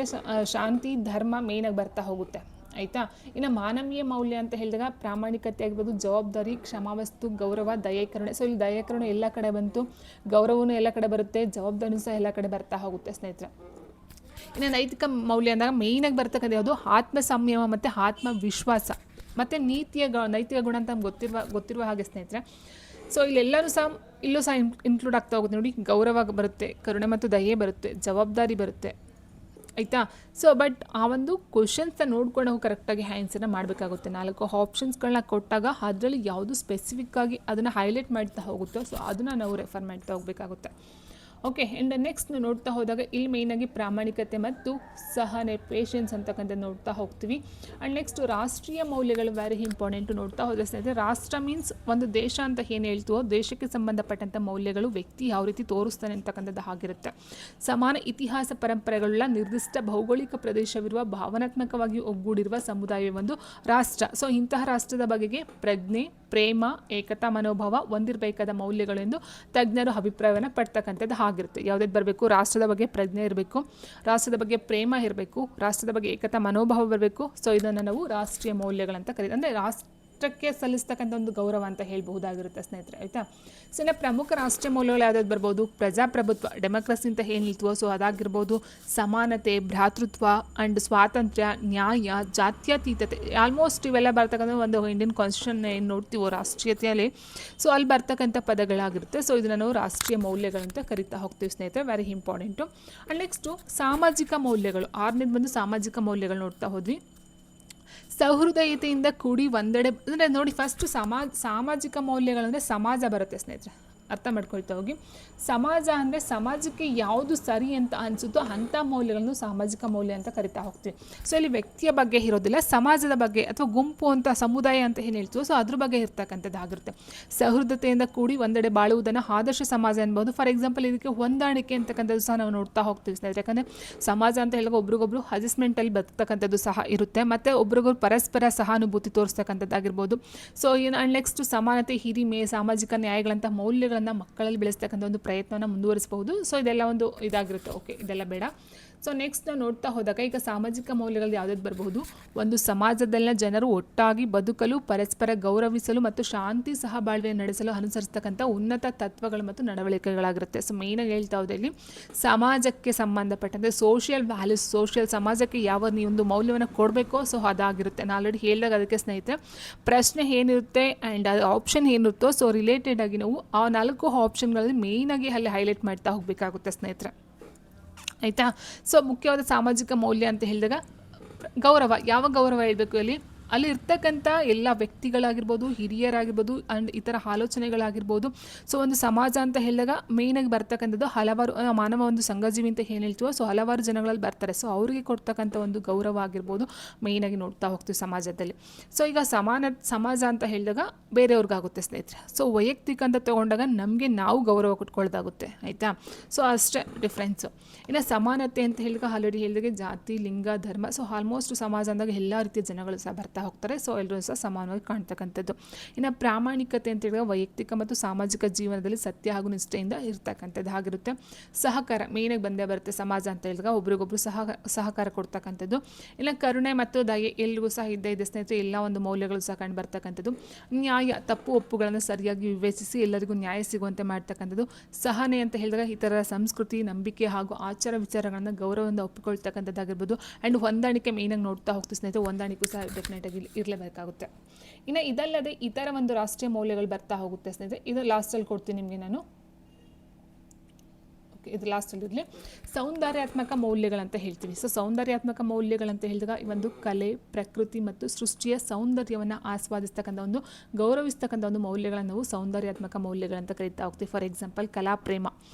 ಶಾಂತಿ, ಧರ್ಮ ಮೇಯ್ನಾಗಿ ಬರ್ತಾ ಹೋಗುತ್ತೆ, ಆಯಿತಾ. ಇನ್ನು ಮಾನವೀಯ ಮೌಲ್ಯ ಅಂತ ಹೇಳಿದಾಗ ಪ್ರಾಮಾಣಿಕತೆ ಆಗಿರ್ಬೋದು, ಜವಾಬ್ದಾರಿ, ಕ್ಷಮಾವಸ್ತು, ಗೌರವ, ದಯಕರಣೆ. ಸೊ ಇಲ್ಲಿ ದಯಕರಣೆ ಎಲ್ಲ ಕಡೆ ಬಂತು, ಗೌರವನೂ ಎಲ್ಲ ಕಡೆ ಬರುತ್ತೆ, ಜವಾಬ್ದಾರಿನೂ ಸಹ ಎಲ್ಲ ಕಡೆ ಬರ್ತಾ ಹೋಗುತ್ತೆ ಸ್ನೇಹಿತರೆ. ಇನ್ನು ನೈತಿಕ ಮೌಲ್ಯ ಅಂದಾಗ ಮೇಯ್ನಾಗಿ ಬರ್ತಕ್ಕಂಥ ಯಾವುದು ಆತ್ಮ ಸಂಯಮ ಮತ್ತು ಆತ್ಮವಿಶ್ವಾಸ ಮತ್ತು ನೈತಿಕ ಗುಣ ಅಂತ ಗೊತ್ತಿರುವ ಹಾಗೆ ಸ್ನೇಹಿತರೆ. ಸೊ ಇಲ್ಲೆಲ್ಲರೂ ಸಹ ಇಲ್ಲೂ ಸಹ ಇನ್ಕ್ಲೂಡ್ ಆಗ್ತಾ ಹೋಗುತ್ತೆ. ನೋಡಿ, ಗೌರವ ಬರುತ್ತೆ, ಕರುಣೆ ಮತ್ತು ದಯೆ ಬರುತ್ತೆ, ಜವಾಬ್ದಾರಿ ಬರುತ್ತೆ, ಆಯಿತಾ. ಸೊ ಬಟ್ ಆ ಒಂದು ಕ್ವಶನ್ಸ್ನ ನೋಡ್ಕೊಂಡು ನಾವು ಕರೆಕ್ಟಾಗಿ ಆನ್ಸರ್ನ ಮಾಡಬೇಕಾಗುತ್ತೆ. 4 ಆಪ್ಷನ್ಸ್ಗಳನ್ನ ಕೊಟ್ಟಾಗ ಅದರಲ್ಲಿ ಯಾವುದು ಸ್ಪೆಸಿಫಿಕ್ಕಾಗಿ ಅದನ್ನು ಹೈಲೈಟ್ ಮಾಡ್ತಾ ಹೋಗುತ್ತೋ ಸೊ ಅದನ್ನು ನಾವು ರೆಫರ್ ಮಾಡ್ತಾ ಹೋಗಬೇಕಾಗುತ್ತೆ. ಓಕೆ, ಆ್ಯಂಡ್ ನೆಕ್ಸ್ಟ್ ನೋಡ್ತಾ ಹೋದಾಗ ಇಲ್ಲಿ ಮೇಯ್ನಾಗಿ ಪ್ರಾಮಾಣಿಕತೆ ಮತ್ತು ಸಹನೆ, ಪೇಷನ್ಸ್ ಅಂತಕ್ಕಂಥದ್ದು ನೋಡ್ತಾ ಹೋಗ್ತೀವಿ. ಆ್ಯಂಡ್ ನೆಕ್ಸ್ಟ್ ರಾಷ್ಟ್ರೀಯ ಮೌಲ್ಯಗಳು ವೆರಿ ಇಂಪಾರ್ಟೆಂಟು ನೋಡ್ತಾ ಹೋದರೆ ಸ್ನೇಹಿತರೆ. ರಾಷ್ಟ್ರ ಮೀನ್ಸ್ ಒಂದು ದೇಶ ಅಂತ ಏನು ಹೇಳ್ತೀವೋ, ದೇಶಕ್ಕೆ ಸಂಬಂಧಪಟ್ಟಂಥ ಮೌಲ್ಯಗಳು ವ್ಯಕ್ತಿ ಯಾವ ರೀತಿ ತೋರಿಸ್ತಾನೆ ಅಂತಕ್ಕಂಥದ್ದು ಆಗಿರುತ್ತೆ. ಸಮಾನ ಇತಿಹಾಸ ಪರಂಪರೆಗಳ ನಿರ್ದಿಷ್ಟ ಭೌಗೋಳಿಕ ಪ್ರದೇಶವಿರುವ ಭಾವನಾತ್ಮಕವಾಗಿ ಒಗ್ಗೂಡಿರುವ ಸಮುದಾಯವೇ ಒಂದು ರಾಷ್ಟ್ರ. ಸೊ ಇಂತಹ ರಾಷ್ಟ್ರದ ಬಗೆಗೆ ಪ್ರಜ್ಞೆ, ಪ್ರೇಮ, ಏಕತಾ ಮನೋಭಾವ ಹೊಂದಿರಬೇಕಾದ ಮೌಲ್ಯಗಳೆಂದು ತಜ್ಞರು ಅಭಿಪ್ರಾಯವನ್ನು ಪಡ್ತಕ್ಕಂಥದ್ದು ಆಗಿರುತ್ತೆ. ಯಾವುದಾದ್ರು ಬರಬೇಕು, ರಾಷ್ಟ್ರದ ಬಗ್ಗೆ ಪ್ರಜ್ಞೆ ಇರಬೇಕು, ರಾಷ್ಟ್ರದ ಬಗ್ಗೆ ಪ್ರೇಮ ಇರಬೇಕು, ರಾಷ್ಟ್ರದ ಬಗ್ಗೆ ಏಕತಾ ಮನೋಭಾವ ಬರಬೇಕು. ಸೊ ಇದನ್ನು ನಾವು ರಾಷ್ಟ್ರೀಯ ಮೌಲ್ಯಗಳಂತ ಕರೀತೀವಿ. ಅಂದರೆ ರಾಷ್ಟ್ರಕ್ಕೆ ಸಲ್ಲಿಸ್ತಕ್ಕಂಥ ಒಂದು ಗೌರವ ಅಂತ ಹೇಳ್ಬಹುದಾಗಿರುತ್ತೆ ಸ್ನೇಹಿತರೆ, ಆಯಿತಾ. ಸೊ ಇನ್ನು ಪ್ರಮುಖ ರಾಷ್ಟ್ರೀಯ ಮೌಲ್ಯಗಳು ಯಾವ್ದಾದ್ರು ಬರ್ಬೋದು, ಪ್ರಜಾಪ್ರಭುತ್ವ, ಡೆಮೋಕ್ರಸಿ ಅಂತ ಏನು ಹೇಳ್ತೀವೋ ಸೊ ಅದಾಗಿರ್ಬೋದು, ಸಮಾನತೆ, ಭ್ರಾತೃತ್ವ ಆ್ಯಂಡ್ ಸ್ವಾತಂತ್ರ್ಯ, ನ್ಯಾಯ, ಜಾತ್ಯತೀತತೆ. ಆಲ್ಮೋಸ್ಟ್ ಇವೆಲ್ಲ ಬರ್ತಕ್ಕಂಥ ಒಂದು ಇಂಡಿಯನ್ ಕಾನ್ಸ್ಟಿಟ್ಯೂಷನ್ ಏನು ನೋಡ್ತೀವೋ ರಾಷ್ಟ್ರೀಯತೆಯಲ್ಲಿ, ಸೊ ಅಲ್ಲಿ ಬರ್ತಕ್ಕಂಥ ಪದಗಳಾಗಿರುತ್ತೆ. ಸೊ ಇದನ್ನು ನಾವು ರಾಷ್ಟ್ರೀಯ ಮೌಲ್ಯಗಳಂತ ಕರಿತಾ ಹೋಗ್ತೀವಿ ಸ್ನೇಹಿತರೆ, ವೆರಿ ಇಂಪಾರ್ಟೆಂಟು. ಆ್ಯಂಡ್ ನೆಕ್ಸ್ಟು ಸಾಮಾಜಿಕ ಮೌಲ್ಯಗಳು. 6ನೇದು ಬಂದು ಸಾಮಾಜಿಕ ಮೌಲ್ಯಗಳು ನೋಡ್ತಾ ಹೋದ್ವಿ. ಸಹೃದಯತೆಯಿಂದ ಕೂಡಿ ಒಂದೆಡೆ, ಅಂದರೆ ನೋಡಿ ಫಸ್ಟು ಸಾಮಾಜಿಕ ಮೌಲ್ಯಗಳಂದರೆ ಸಮಾಜ ಬರುತ್ತೆ ಸ್ನೇಹಿತರೆ, ಅರ್ಥ ಮಾಡ್ಕೊಳ್ತಾ ಹೋಗಿ. ಸಮಾಜ ಅಂದರೆ ಸಮಾಜಕ್ಕೆ ಯಾವುದು ಸರಿ ಅಂತ ಅನಿಸುತ್ತೋ ಅಂಥ ಮೌಲ್ಯಗಳನ್ನು ಸಾಮಾಜಿಕ ಮೌಲ್ಯ ಅಂತ ಕರಿತಾ ಹೋಗ್ತೀವಿ. ಸೊ ಇಲ್ಲಿ ವ್ಯಕ್ತಿಯ ಬಗ್ಗೆ ಇರೋದಿಲ್ಲ, ಸಮಾಜದ ಬಗ್ಗೆ ಅಥವಾ ಗುಂಪು ಅಂತ, ಸಮುದಾಯ ಅಂತ ಏನು ಹೇಳ್ತೀವೋ ಸೊ ಅದ್ರ ಬಗ್ಗೆ ಇರ್ತಕ್ಕಂಥದ್ದಾಗಿರುತ್ತೆ. ಸಹೃದತೆಯಿಂದ ಕೂಡಿ ಒಂದೆಡೆ ಬಾಳುವುದನ್ನು ಆದರ್ಶ ಸಮಾಜ ಅನ್ಬೋದು. ಫಾರ್ ಎಕ್ಸಾಂಪಲ್ ಇದಕ್ಕೆ ಹೊಂದಾಣಿಕೆ ಅಂತಕ್ಕಂಥದ್ದು ಸಹ ನಾವು ನೋಡ್ತಾ ಹೋಗ್ತೀವಿ ಸ್ನೇಹಿತರೆ. ಯಾಕಂದರೆ ಸಮಾಜ ಅಂತ ಹೇಳಿದಾಗ ಒಬ್ರಿಗೊಬ್ರು ಅಡ್ಜಸ್ಟ್ಮೆಂಟಲ್ಲಿ ಬರ್ತಕ್ಕಂಥದ್ದು ಸಹ ಇರುತ್ತೆ, ಮತ್ತು ಒಬ್ರಿಗೊಬ್ರು ಪರಸ್ಪರ ಸಹಾನುಭೂತಿ ತೋರಿಸ್ತಕ್ಕಂಥದ್ದಾಗಿರ್ಬೋದು. ಸೊ ನೆಕ್ಸ್ಟ್ ಸಮಾನತೆ, ಹಿರಿಮೆ, ಸಾಮಾಜಿಕ ನ್ಯಾಯಗಳಂಥ ಮೌಲ್ಯಗಳನ್ನು ಮಕ್ಕಳಲ್ಲಿ ಬೆಳೆಸ್ತಕ್ಕಂಥ ಒಂದು ಪ್ರಯತ್ನವನ್ನು ಮುಂದುವರಿಸಬಹುದು. ಸೊ ಇದೆಲ್ಲ ಒಂದು ಇದಾಗಿರುತ್ತೆ. ಓಕೆ, ಇದೆಲ್ಲ ಬೇಡ. ಸೊ ನೆಕ್ಸ್ಟ್ ನಾವು ನೋಡ್ತಾ ಹೋದಾಗ ಈಗ ಸಾಮಾಜಿಕ ಮೌಲ್ಯಗಳು ಯಾವುದಾದ್ರು ಬರಬಹುದು. ಒಂದು ಸಮಾಜದಲ್ಲಿನ ಜನರು ಒಟ್ಟಾಗಿ ಬದುಕಲು, ಪರಸ್ಪರ ಗೌರವಿಸಲು ಮತ್ತು ಶಾಂತಿ ಸಹಬಾಳ್ವೆ ನಡೆಸಲು ಅನುಸರಿಸ್ತಕ್ಕಂಥ ಉನ್ನತ ತತ್ವಗಳು ಮತ್ತು ನಡವಳಿಕೆಗಳಾಗಿರುತ್ತೆ. ಸೊ ಮೇಯ್ನಾಗಿ ಹೇಳ್ತಾ ಹೋದ್ರೆ ಇಲ್ಲಿ ಸಮಾಜಕ್ಕೆ ಸಂಬಂಧಪಟ್ಟಂತೆ ಸೋಷಿಯಲ್ ವ್ಯಾಲ್ಯೂಸ್, ಸಮಾಜಕ್ಕೆ ಯಾವ ಒಂದು ಮೌಲ್ಯವನ್ನು ಕೊಡಬೇಕೋ ಸೊ ಅದಾಗಿರುತ್ತೆ. ನಾನು ಆಲ್ರೆಡಿ ಹೇಳಿದಾಗ ಅದಕ್ಕೆ ಸ್ನೇಹಿತರೆ ಪ್ರಶ್ನೆ ಏನಿರುತ್ತೆ ಆ್ಯಂಡ್ ಅದು ಆಪ್ಷನ್ ಏನಿರುತ್ತೋ ಸೊ ರಿಲೇಟೆಡ್ ಆಗಿ ನಾವು ಆ 4 ಆಪ್ಷನ್ಗಳಲ್ಲಿ ಮೇಯ್ನಾಗಿ ಅಲ್ಲಿ ಹೈಲೈಟ್ ಮಾಡ್ತಾ ಹೋಗಬೇಕಾಗುತ್ತೆ ಸ್ನೇಹಿತರೆ, ಆಯಿತಾ. ಸೊ ಮುಖ್ಯವಾದ ಸಾಮಾಜಿಕ ಮೌಲ್ಯ ಅಂತ ಹೇಳಿದಾಗ ಗೌರವ. ಯಾವ ಗೌರವ ಹೇಳಬೇಕು ಅಲ್ಲಿ ಇರ್ತಕ್ಕಂಥ ಎಲ್ಲ ವ್ಯಕ್ತಿಗಳಾಗಿರ್ಬೋದು, ಹಿರಿಯರಾಗಿರ್ಬೋದು ಆ್ಯಂಡ್ ಇತರ ಆಲೋಚನೆಗಳಾಗಿರ್ಬೋದು. ಸೊ ಒಂದು ಸಮಾಜ ಅಂತ ಹೇಳಿದಾಗ ಮೇಯ್ನಾಗಿ ಬರ್ತಕ್ಕಂಥದ್ದು ಹಲವಾರು ಮಾನವ ಒಂದು ಸಂಘಜೀವಿ ಅಂತ ಏನು ಹೇಳ್ತೀವೋ ಸೊ ಹಲವಾರು ಜನಗಳಲ್ಲಿ ಬರ್ತಾರೆ. ಸೊ ಅವರಿಗೆ ಕೊಡ್ತಕ್ಕಂಥ ಒಂದು ಗೌರವ ಆಗಿರ್ಬೋದು ಮೇಯ್ನಾಗಿ ನೋಡ್ತಾ ಹೋಗ್ತೀವಿ ಸಮಾಜದಲ್ಲಿ. ಸೊ ಈಗ ಸಮಾಜ ಅಂತ ಹೇಳಿದಾಗ ಬೇರೆಯವ್ರಿಗಾಗುತ್ತೆ ಸ್ನೇಹಿತರೆ. ಸೊ ವೈಯಕ್ತಿಕ ಅಂತ ತೊಗೊಂಡಾಗ ನಮಗೆ ನಾವು ಗೌರವ ಕೊಟ್ಕೊಳ್ಳೋದಾಗುತ್ತೆ, ಆಯಿತಾ. ಸೊ ಅಷ್ಟೇ ಡಿಫ್ರೆನ್ಸು. ಇನ್ನು ಸಮಾನತೆ ಅಂತ ಹೇಳಿದಾಗ ಆಲ್ರೆಡಿ ಹೇಳಿದಾಗೆ ಜಾತಿ, ಲಿಂಗ, ಧರ್ಮ, ಸೊ ಆಲ್ಮೋಸ್ಟ್ ಸಮಾಜ ಅಂದಾಗ ಎಲ್ಲ ರೀತಿಯ ಜನಗಳು ಸಹ ಬರ್ತಾ ಹೋಗ್ತಾರೆ. ಸೊ ಎಲ್ಲರೂ ಸಹ ಸಮಾನವಾಗಿ ಕಾಣ್ತಕ್ಕಂಥದ್ದು. ಇನ್ನು ಪ್ರಾಮಾಣಿಕತೆ ಅಂತ ಹೇಳಿದಾಗ ವೈಯಕ್ತಿಕ ಮತ್ತು ಸಾಮಾಜಿಕ ಜೀವನದಲ್ಲಿ ಸತ್ಯ ಹಾಗೂ ನಿಷ್ಠೆಯಿಂದ ಇರ್ತಕ್ಕಂಥದ್ದು ಆಗಿರುತ್ತೆ. ಸಹಕಾರ ಮೇನಾಗಿ ಬಂದೇ ಬರುತ್ತೆ. ಸಮಾಜ ಅಂತ ಹೇಳಿದಾಗ ಒಬ್ರಿಗೊಬ್ರು ಸಹಕಾರ ಕೊಡ್ತಕ್ಕಂಥದ್ದು. ಇಲ್ಲ ಕರುಣೆ ಮತ್ತು ದಯೆ ಎಲ್ರಿಗೂ ಸಹ ಇದೆ ಸ್ನೇಹಿತರೆ. ಎಲ್ಲ ಒಂದು ಮೌಲ್ಯಗಳು ಸಹ ಕಂಡು ಬರ್ತಕ್ಕಂಥದ್ದು. ನ್ಯಾಯ, ತಪ್ಪು ಒಪ್ಪುಗಳನ್ನು ಸರಿಯಾಗಿ ವಿವೇಚಿಸಿ ಎಲ್ಲರಿಗೂ ನ್ಯಾಯ ಸಿಗುವಂತೆ ಮಾಡ್ತಕ್ಕಂಥದ್ದು. ಸಹನೆ ಅಂತ ಹೇಳಿದಾಗ ಇತರರ ಸಂಸ್ಕೃತಿ, ನಂಬಿಕೆ ಹಾಗೂ ಆಚಾರ ವಿಚಾರಗಳನ್ನು ಗೌರವದಿಂದ ಒಪ್ಪಿಕೊಳ್ತಕ್ಕಂಥದ್ದಾಗಿರ್ಬೋದು. ಆ್ಯಂಡ್ ಹೊಂದಾಣಿಕೆ ಮೇನಾಗಿ ನೋಡ್ತಾ ಹೋಗ್ತೀವಿ ಸ್ನೇಹಿತರೆ. ಹೊಂದಾಣಿಕೆ ಸಹ ಡೆಫಿನೆಟಾಗಿ ಇರಲೇಬೇಕಾಗುತ್ತೆ. ಇನ್ನು ಇದಲ್ಲದೆ ಇತರ ಒಂದು ರಾಷ್ಟ್ರೀಯ ಮೌಲ್ಯಗಳು ಬರ್ತಾ ಹೋಗುತ್ತೆ ಸ್ನೇಹಿತರೆ. ಇದು ಲಾಸ್ಟಲ್ಲಿ ಕೊಡ್ತೀನಿ ನಿಮಗೆ ನಾನು. ಇದು ಲಾಸ್ಟಲ್ಲಿ ಇರಲಿ. ಸೌಂದರ್ಯಾತ್ಮಕ ಮೌಲ್ಯಗಳಂತ ಹೇಳ್ತೀವಿ. ಸೊ ಸೌಂದರ್ಯಾತ್ಮಕ ಮೌಲ್ಯಗಳಂತ ಹೇಳಿದಾಗ ಈ ಒಂದು ಕಲೆ, ಪ್ರಕೃತಿ ಮತ್ತು ಸೃಷ್ಟಿಯ ಸೌಂದರ್ಯವನ್ನು ಆಸ್ವಾದಿಸ್ತಕ್ಕಂಥ ಒಂದು ಗೌರವಿಸ್ತಕ್ಕಂಥ ಒಂದು ಮೌಲ್ಯಗಳನ್ನು ನಾವು ಸೌಂದರ್ಯಾತ್ಮಕ ಮೌಲ್ಯಗಳಂತ ಕರೀತಾ ಹೋಗ್ತೀವಿ. ಫಾರ್ ಎಕ್ಸಾಂಪಲ್ ಕಲಾ ಪ್ರೇಮ,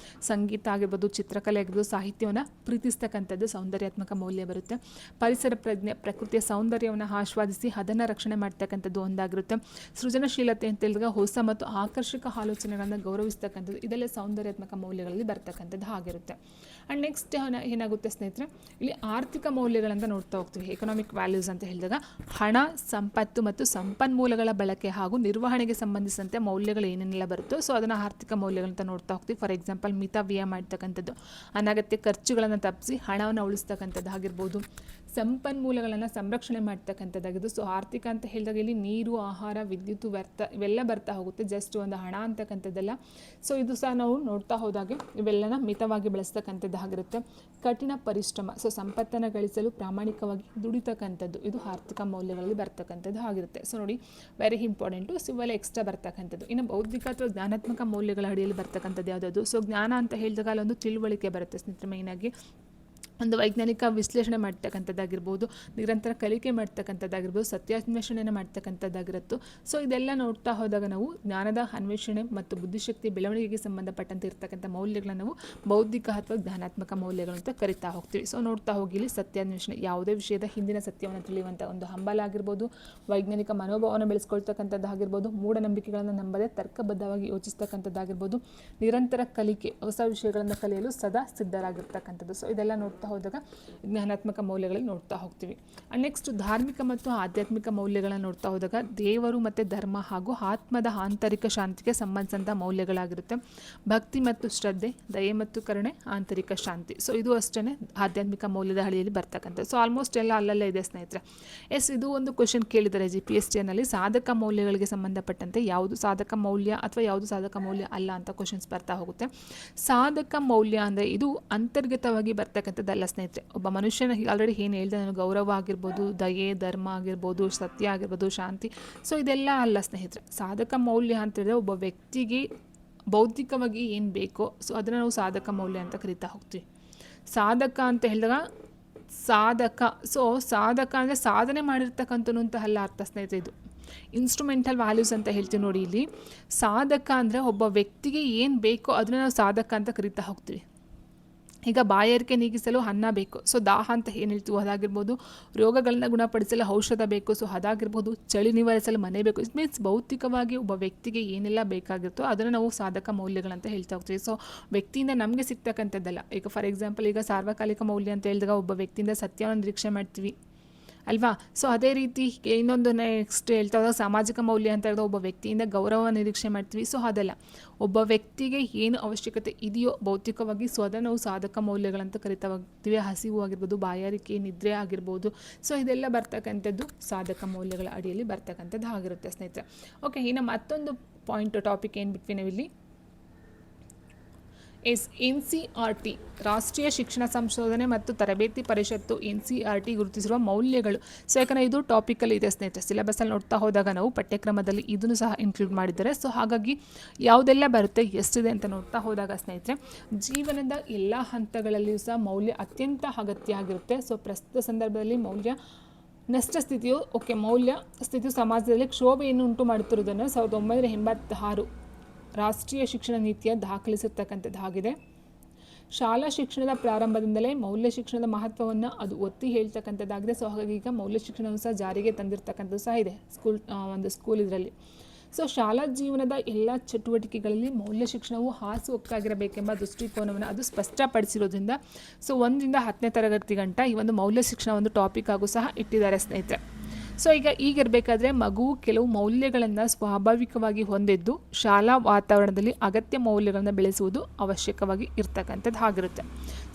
ಸಂಗೀತ ಆಗಿರ್ಬೋದು, ಚಿತ್ರಕಲೆ ಆಗಿರ್ಬೋದು, ಸಾಹಿತ್ಯವನ್ನು ಪ್ರೀತಿಸ್ತಕ್ಕಂಥದ್ದು ಸೌಂದರ್ಯಾತ್ಮಕ ಮೌಲ್ಯ ಬರುತ್ತೆ. ಪರಿಸರ ಪ್ರಜ್ಞೆ, ಪ್ರಕೃತಿಯ ಸೌಂದರ್ಯವನ್ನು ಆಸ್ವಾದಿಸಿ ಅದನ್ನು ರಕ್ಷಣೆ ಮಾಡ್ತಕ್ಕಂಥದ್ದು ಒಂದಾಗಿರುತ್ತೆ. ಸೃಜನಶೀಲತೆ ಅಂತ ಹೇಳಿದಾಗ ಹೊಸ ಮತ್ತು ಆಕರ್ಷಕ ಆಲೋಚನೆಗಳನ್ನು ಗೌರವಿಸ್ತಕ್ಕಂಥದ್ದು ಇದೆಲ್ಲ ಸೌಂದರ್ಯಾತ್ಮಕ ಮೌಲ್ಯಗಳಲ್ಲಿ ಬರ್ತಕ್ಕಂಥದ್ದು ಆಗಿರುತ್ತೆ. ಆ್ಯಂಡ್ ನೆಕ್ಸ್ಟ್ ಏನಾಗುತ್ತೆ ಸ್ನೇಹಿತರೆ, ಇಲ್ಲಿ ಆರ್ಥಿಕ ಮೌಲ್ಯಗಳಂತ ನೋಡ್ತಾ ಹೋಗ್ತೀವಿ. ಎಕನಾಮಿಕ್ ವ್ಯಾಲ್ಯೂಸ್ ಅಂತ ಹೇಳಿದಾಗ ಹಣ, ಸಂಪತ್ತು ಮತ್ತು ಸಂಪನ್ಮೂಲಗಳ ಬಳಕೆ ಹಾಗೂ ನಿರ್ವಹಣೆಗೆ ಸಂಬಂಧಿಸಿದಂತೆ ಮೌಲ್ಯಗಳು ಏನೇನೆಲ್ಲ ಬರುತ್ತೋ ಸೊ ಅದನ್ನು ಆರ್ಥಿಕ ಮೌಲ್ಯಗಳಂತ ನೋಡ್ತಾ ಹೋಗ್ತೀವಿ. ಫಾರ್ ಎಕ್ಸಾಂಪಲ್ ಮಿತ ವ್ಯಯ ಮಾಡ್ತಕ್ಕಂಥದ್ದು, ಅನಗತ್ಯ ಖರ್ಚುಗಳನ್ನು ತಪ್ಪಿಸಿ ಹಣವನ್ನು ಉಳಿಸ್ತಕ್ಕಂಥದ್ದು ಆಗಿರ್ಬೋದು. ಸಂಪನ್ಮೂಲಗಳನ್ನು ಸಂರಕ್ಷಣೆ ಮಾಡ್ತಕ್ಕಂಥದ್ದಾಗಿದ್ದು. ಸೊ ಆರ್ಥಿಕ ಅಂತ ಹೇಳಿದಾಗ ಇಲ್ಲಿ ನೀರು, ಆಹಾರ, ವಿದ್ಯುತ್, ವ್ಯರ್ಥ ಇವೆಲ್ಲ ಬರ್ತಾ ಹೋಗುತ್ತೆ. ಜಸ್ಟ್ ಒಂದು ಹಣ ಅಂತಕ್ಕಂಥದ್ದೆಲ್ಲ. ಸೊ ಇದು ಸಹ ನಾವು ನೋಡ್ತಾ ಹೋದಾಗೆ ಇವೆಲ್ಲನ ಮಿತವಾಗಿ ಬೆಳೆಸ್ತಕ್ಕಂಥದ್ದಾಗಿರುತ್ತೆ. ಕಠಿಣ ಪರಿಶ್ರಮ, ಸೊ ಸಂಪತ್ತನ್ನು ಗಳಿಸಲು ಪ್ರಾಮಾಣಿಕವಾಗಿ ದುಡಿತಕ್ಕಂಥದ್ದು ಇದು ಆರ್ಥಿಕ ಮೌಲ್ಯಗಳಲ್ಲಿ ಬರ್ತಕ್ಕಂಥದ್ದು ಆಗಿರುತ್ತೆ. ಸೊ ನೋಡಿ ವೆರಿ ಇಂಪಾರ್ಟೆಂಟು. ಸೊ ಇವೆಲ್ಲ ಎಕ್ಸ್ಟ್ರಾ ಬರ್ತಕ್ಕಂಥದ್ದು. ಇನ್ನು ಬೌದ್ಧಿಕ ಅಥವಾ ಜ್ಞಾನಾತ್ಮಕ ಮೌಲ್ಯಗಳ ಅಡಿಯಲ್ಲಿ ಬರ್ತಕ್ಕಂಥದ್ದು ಯಾವುದಾದ್ರು. ಸೊ ಜ್ಞಾನ ಅಂತ ಹೇಳಿದಾಗ ಅಲ್ಲೊಂದು ತಿಳುವಳಿಕೆ ಬರುತ್ತೆ ಸ್ನೇಹಿತರೆ. ಮೇಯ್ನಾಗಿ ಒಂದು ವೈಜ್ಞಾನಿಕ ವಿಶ್ಲೇಷಣೆ ಮಾಡ್ತಕ್ಕಂಥದ್ದಾಗಿರ್ಬೋದು, ನಿರಂತರ ಕಲಿಕೆ ಮಾಡ್ತಕ್ಕಂಥದ್ದಾಗಿರ್ಬೋದು, ಸತ್ಯಾನ್ವೇಷಣೆಯನ್ನು ಮಾಡ್ತಕ್ಕಂಥದ್ದಾಗಿರುತ್ತೆ. ಸೊ ಇದೆಲ್ಲ ನೋಡ್ತಾ ಹೋದಾಗ ನಾವು ಜ್ಞಾನದ ಅನ್ವೇಷಣೆ ಮತ್ತು ಬುದ್ಧಿಶಕ್ತಿ ಬೆಳವಣಿಗೆಗೆ ಸಂಬಂಧಪಟ್ಟಂತೆ ಇರ್ತಕ್ಕಂಥ ಮೌಲ್ಯಗಳನ್ನು ನಾವು ಬೌದ್ಧಿಕ ಅಥವಾ ಜ್ಞಾನಾತ್ಮಕ ಮೌಲ್ಯಗಳು ಅಂತ ಕರಿತಾ ಹೋಗ್ತೀವಿ. ಸೊ ನೋಡ್ತಾ ಹೋಗಿ ಇಲ್ಲಿ ಸತ್ಯಾನ್ವೇಷಣೆ, ಯಾವುದೇ ವಿಷಯದ ಹಿಂದಿನ ಸತ್ಯವನ್ನು ತಿಳಿಯುವಂಥ ಒಂದು ಹಂಬಲ ಆಗಿರ್ಬೋದು, ವೈಜ್ಞಾನಿಕ ಮನೋಭಾವನ ಬೆಳೆಸ್ಕೊಳ್ತಕ್ಕಂಥದ್ದಾಗಿರ್ಬೋದು, ಮೂಢನಂಬಿಕೆಗಳನ್ನು ನಂಬದೆ ತರ್ಕಬದ್ಧವಾಗಿ ಯೋಚಿಸ್ತಕ್ಕಂಥದ್ದಾಗಿರ್ಬೋದು, ನಿರಂತರ ಕಲಿಕೆ, ಹೊಸ ವಿಷಯಗಳನ್ನು ಕಲಿಯಲು ಸದಾ ಸಿದ್ಧರಾಗಿರ್ತಕ್ಕಂಥದ್ದು. ಸೊ ಇದೆಲ್ಲ ನೋಡ್ತಾ ಹೋದಾಗ ಜ್ಞಾನಾತ್ಮಕ ಮೌಲ್ಯಗಳಲ್ಲಿ ನೋಡ್ತಾ ಹೋಗ್ತೀವಿ. ನೆಕ್ಸ್ಟ್ ಧಾರ್ಮಿಕ ಮತ್ತು ಆಧ್ಯಾತ್ಮಿಕ ಮೌಲ್ಯಗಳನ್ನು ನೋಡ್ತಾ ಹೋದಾಗ ದೇವರು ಮತ್ತು ಧರ್ಮ ಹಾಗೂ ಆತ್ಮದ ಆಂತರಿಕ ಶಾಂತಿಗೆ ಸಂಬಂಧಿಸಿದಂಥ ಮೌಲ್ಯಗಳಾಗಿರುತ್ತೆ. ಭಕ್ತಿ ಮತ್ತು ಶ್ರದ್ಧೆ, ದಯೆ ಮತ್ತು ಕರುಣೆ, ಆಂತರಿಕ ಶಾಂತಿ. ಸೊ ಇದು ಅಷ್ಟೇ ಆಧ್ಯಾತ್ಮಿಕ ಮೌಲ್ಯದ ಹಳಿಯಲ್ಲಿ ಬರ್ತಕ್ಕಂಥ. ಸೊ ಆಲ್ಮೋಸ್ಟ್ ಎಲ್ಲ ಅಲ್ಲಲ್ಲೇ ಇದೆ ಸ್ನೇಹಿತರೆ. ಇದು ಒಂದು ಕ್ವಶನ್ ಕೇಳಿದ್ದಾರೆ GPSTನಲ್ಲಿ. ಸಾಧಕ ಮೌಲ್ಯಗಳಿಗೆ ಸಂಬಂಧಪಟ್ಟಂತೆ ಯಾವುದು ಸಾಧಕ ಮೌಲ್ಯ ಅಥವಾ ಯಾವುದು ಸಾಧಕ ಮೌಲ್ಯ ಅಲ್ಲ ಅಂತ ಕ್ವಶನ್ಸ್ ಬರ್ತಾ ಹೋಗುತ್ತೆ. ಸಾಧಕ ಮೌಲ್ಯ ಅಂದರೆ ಇದು ಅಂತರ್ಗತವಾಗಿ ಬರ್ತಕ್ಕಂಥದ್ದಲ್ಲ ಸ್ನೇಹಿತರೆ. ಒಬ್ಬ ಮನುಷ್ಯನ ಆಲ್ರೆಡಿ ಏನು ಹೇಳಿದೆ ನಾನು, ಗೌರವ ಆಗಿರ್ಬೋದು, ದಯೆ, ಧರ್ಮ ಆಗಿರ್ಬೋದು, ಸತ್ಯ ಆಗಿರ್ಬೋದು, ಶಾಂತಿ. ಸೊ ಇದೆಲ್ಲ ಅಲ್ಲ ಸ್ನೇಹಿತರೆ. ಸಾಧಕ ಮೌಲ್ಯ ಅಂತ ಹೇಳಿದ್ರೆ ಒಬ್ಬ ವ್ಯಕ್ತಿಗೆ ಬೌದ್ಧಿಕವಾಗಿ ಏನು ಬೇಕೋ ಸೊ ಅದನ್ನು ನಾವು ಸಾಧಕ ಮೌಲ್ಯ ಅಂತ ಕರಿತಾ ಹೋಗ್ತೀವಿ. ಸಾಧಕ ಅಂತ ಹೇಳಿದಾಗ ಸಾಧಕ ಅಂದರೆ ಸಾಧನೆ ಮಾಡಿರ್ತಕ್ಕಂಥನು ಅಂತ ಅಲ್ಲ ಅರ್ಥ ಸ್ನೇಹಿತರೆ. ಇದು ಇನ್ಸ್ಟ್ರೂಮೆಂಟಲ್ ವ್ಯಾಲ್ಯೂಸ್ ಅಂತ ಹೇಳ್ತೀವಿ ನೋಡಿ. ಇಲ್ಲಿ ಸಾಧಕ ಅಂದರೆ ಒಬ್ಬ ವ್ಯಕ್ತಿಗೆ ಏನು ಬೇಕೋ ಅದನ್ನು ನಾವು ಸಾಧಕ ಅಂತ ಕರಿತಾ ಹೋಗ್ತೀವಿ. ಈಗ ಬಾಯಾರಿಕೆ ನೀಗಿಸಲು ಅನ್ನ ಬೇಕು, ಸೊ ದಾಹ ಅಂತ ಏನು ಹೇಳ್ತೀವಿ ಅದಾಗಿರ್ಬೋದು. ರೋಗಗಳನ್ನ ಗುಣಪಡಿಸಲು ಔಷಧ ಬೇಕು, ಸೊ ಅದಾಗಿರ್ಬೋದು. ಚಳಿ ನಿವಾರಿಸಲು ಮನೆ ಬೇಕು. ಇಟ್ ಮೀನ್ಸ್ ಭೌತಿಕವಾಗಿ ಒಬ್ಬ ವ್ಯಕ್ತಿಗೆ ಏನೆಲ್ಲ ಬೇಕಾಗಿರುತ್ತೋ ಅದನ್ನು ನಾವು ಸಾಧಕ ಮೌಲ್ಯಗಳಂತ ಹೇಳ್ತಾ ಹೋಗ್ತೀವಿ. ಸೊ ವ್ಯಕ್ತಿಯಿಂದ ನಮಗೆ ಸಿಗ್ತಕ್ಕಂಥದ್ದಲ್ಲ. ಈಗ ಫಾರ್ ಎಕ್ಸಾಂಪಲ್ ಈಗ ಸಾರ್ವಕಾಲಿಕ ಮೌಲ್ಯ ಅಂತ ಹೇಳಿದಾಗ ಒಬ್ಬ ವ್ಯಕ್ತಿಯಿಂದ ಸತ್ಯವನ್ನು ನಿರೀಕ್ಷೆ ಮಾಡ್ತೀವಿ ಅಲ್ವಾ. ಸೊ ಅದೇ ರೀತಿ ಇನ್ನೊಂದು ನೆಕ್ಸ್ಟ್ ಹೇಳ್ತಾ ಹೋದಾಗ ಸಾಮಾಜಿಕ ಮೌಲ್ಯ ಅಂತ ಹೇಳಿದಾಗ ಒಬ್ಬ ವ್ಯಕ್ತಿಯಿಂದ ಗೌರವ ನಿರೀಕ್ಷೆ ಮಾಡ್ತೀವಿ. ಸೊ ಅದಲ್ಲ, ಒಬ್ಬ ವ್ಯಕ್ತಿಗೆ ಏನು ಅವಶ್ಯಕತೆ ಇದೆಯೋ ಭೌತಿಕವಾಗಿ ಸೊ ಅದನ್ನು ನಾವು ಸಾಧಕ ಮೌಲ್ಯಗಳಂತ ಕರಿತಾ ಹೋಗ್ತೀವಿ. ಹಸಿವು ಆಗಿರ್ಬೋದು, ಬಾಯಾರಿಕೆ, ನಿದ್ರೆ ಆಗಿರ್ಬೋದು. ಸೊ ಇದೆಲ್ಲ ಬರ್ತಕ್ಕಂಥದ್ದು ಸಾಧಕ ಮೌಲ್ಯಗಳ ಅಡಿಯಲ್ಲಿ ಬರ್ತಕ್ಕಂಥದ್ದು ಆಗಿರುತ್ತೆ ಸ್ನೇಹಿತರೆ. ಓಕೆ, ಇನ್ನು ಮತ್ತೊಂದು ಟಾಪಿಕ್ ಏನು ಬಿಟ್ವಿ ನಾವಿಲ್ಲಿ NCERT ರಾಷ್ಟ್ರೀಯ ಶಿಕ್ಷಣ ಸಂಶೋಧನೆ ಮತ್ತು ತರಬೇತಿ ಪರಿಷತ್ತು NCERT ಗುರುತಿಸಿರುವ ಮೌಲ್ಯಗಳು. ಸೊ ಯಾಕಂದರೆ ಇದು ಟಾಪಿಕಲ್ಲಿ ಇದೆ ಸ್ನೇಹಿತರೆ. ಸಿಲೆಬಸ್ಸಲ್ಲಿ ನೋಡ್ತಾ ಹೋದಾಗ ನಾವು ಪಠ್ಯಕ್ರಮದಲ್ಲಿ ಇದನ್ನು ಸಹ ಇನ್ಕ್ಲೂಡ್ ಮಾಡಿದ್ದಾರೆ. ಸೊ ಹಾಗಾಗಿ ಯಾವುದೆಲ್ಲ ಬರುತ್ತೆ, ಎಷ್ಟಿದೆ ಅಂತ ನೋಡ್ತಾ ಹೋದಾಗ ಸ್ನೇಹಿತರೆ, ಜೀವನದ ಎಲ್ಲ ಹಂತಗಳಲ್ಲಿಯೂ ಸಹ ಮೌಲ್ಯ ಅತ್ಯಂತ ಅಗತ್ಯ ಆಗಿರುತ್ತೆ. ಸೊ ಪ್ರಸ್ತುತ ಸಂದರ್ಭದಲ್ಲಿ ಮೌಲ್ಯ ನಷ್ಟ ಸ್ಥಿತಿಯು ಮೌಲ್ಯ ಸ್ಥಿತಿಯು ಸಮಾಜದಲ್ಲಿ ಕ್ಷೋಭೆಯನ್ನು ಉಂಟು ಮಾಡುತ್ತಿರುವುದನ್ನು 1986 ರಾಷ್ಟ್ರೀಯ ಶಿಕ್ಷಣ ನೀತಿಯ ದಾಖಲಿಸಿರ್ತಕ್ಕಂಥದ್ದಾಗಿದೆ. ಶಾಲಾ ಶಿಕ್ಷಣದ ಪ್ರಾರಂಭದಿಂದಲೇ ಮೌಲ್ಯ ಶಿಕ್ಷಣದ ಮಹತ್ವವನ್ನು ಅದು ಒತ್ತಿ ಹೇಳ್ತಕ್ಕಂಥದ್ದಾಗಿದೆ. ಸೊ ಹಾಗಾಗಿ ಈಗ ಮೌಲ್ಯ ಶಿಕ್ಷಣವನ್ನು ಸಹ ಜಾರಿಗೆ ತಂದಿರತಕ್ಕಂಥದ್ದು ಸಹ ಇದೆ ಸ್ಕೂಲ್ ಇದರಲ್ಲಿ. ಸೊ ಶಾಲಾ ಜೀವನದ ಎಲ್ಲ ಚಟುವಟಿಕೆಗಳಲ್ಲಿ ಮೌಲ್ಯ ಶಿಕ್ಷಣವು ಹಾಸುಹೊಕ್ಕಾಗಿರಬೇಕೆಂಬ ದೃಷ್ಟಿಕೋನವನ್ನು ಅದು ಸ್ಪಷ್ಟಪಡಿಸಿರೋದ್ರಿಂದ 1ರಿಂದ 10ನೇ ತರಗತಿ ಗಂಟ ಈ ಒಂದು ಮೌಲ್ಯ ಶಿಕ್ಷಣ ಒಂದು ಟಾಪಿಕ್ ಆಗು ಸಹ ಇಟ್ಟಿದ್ದಾರೆ ಸ್ನೇಹಿತರೆ. ಸೊ ಈಗಿರಬೇಕಾದ್ರೆ ಮಗು ಕೆಲವು ಮೌಲ್ಯಗಳನ್ನು ಸ್ವಾಭಾವಿಕವಾಗಿ ಹೊಂದಿದ್ದು ಶಾಲಾ ವಾತಾವರಣದಲ್ಲಿ ಅಗತ್ಯ ಮೌಲ್ಯಗಳನ್ನು ಬೆಳೆಸುವುದು ಅವಶ್ಯಕವಾಗಿ ಇರ್ತಕ್ಕಂಥದ್ದು ಆಗಿರುತ್ತೆ.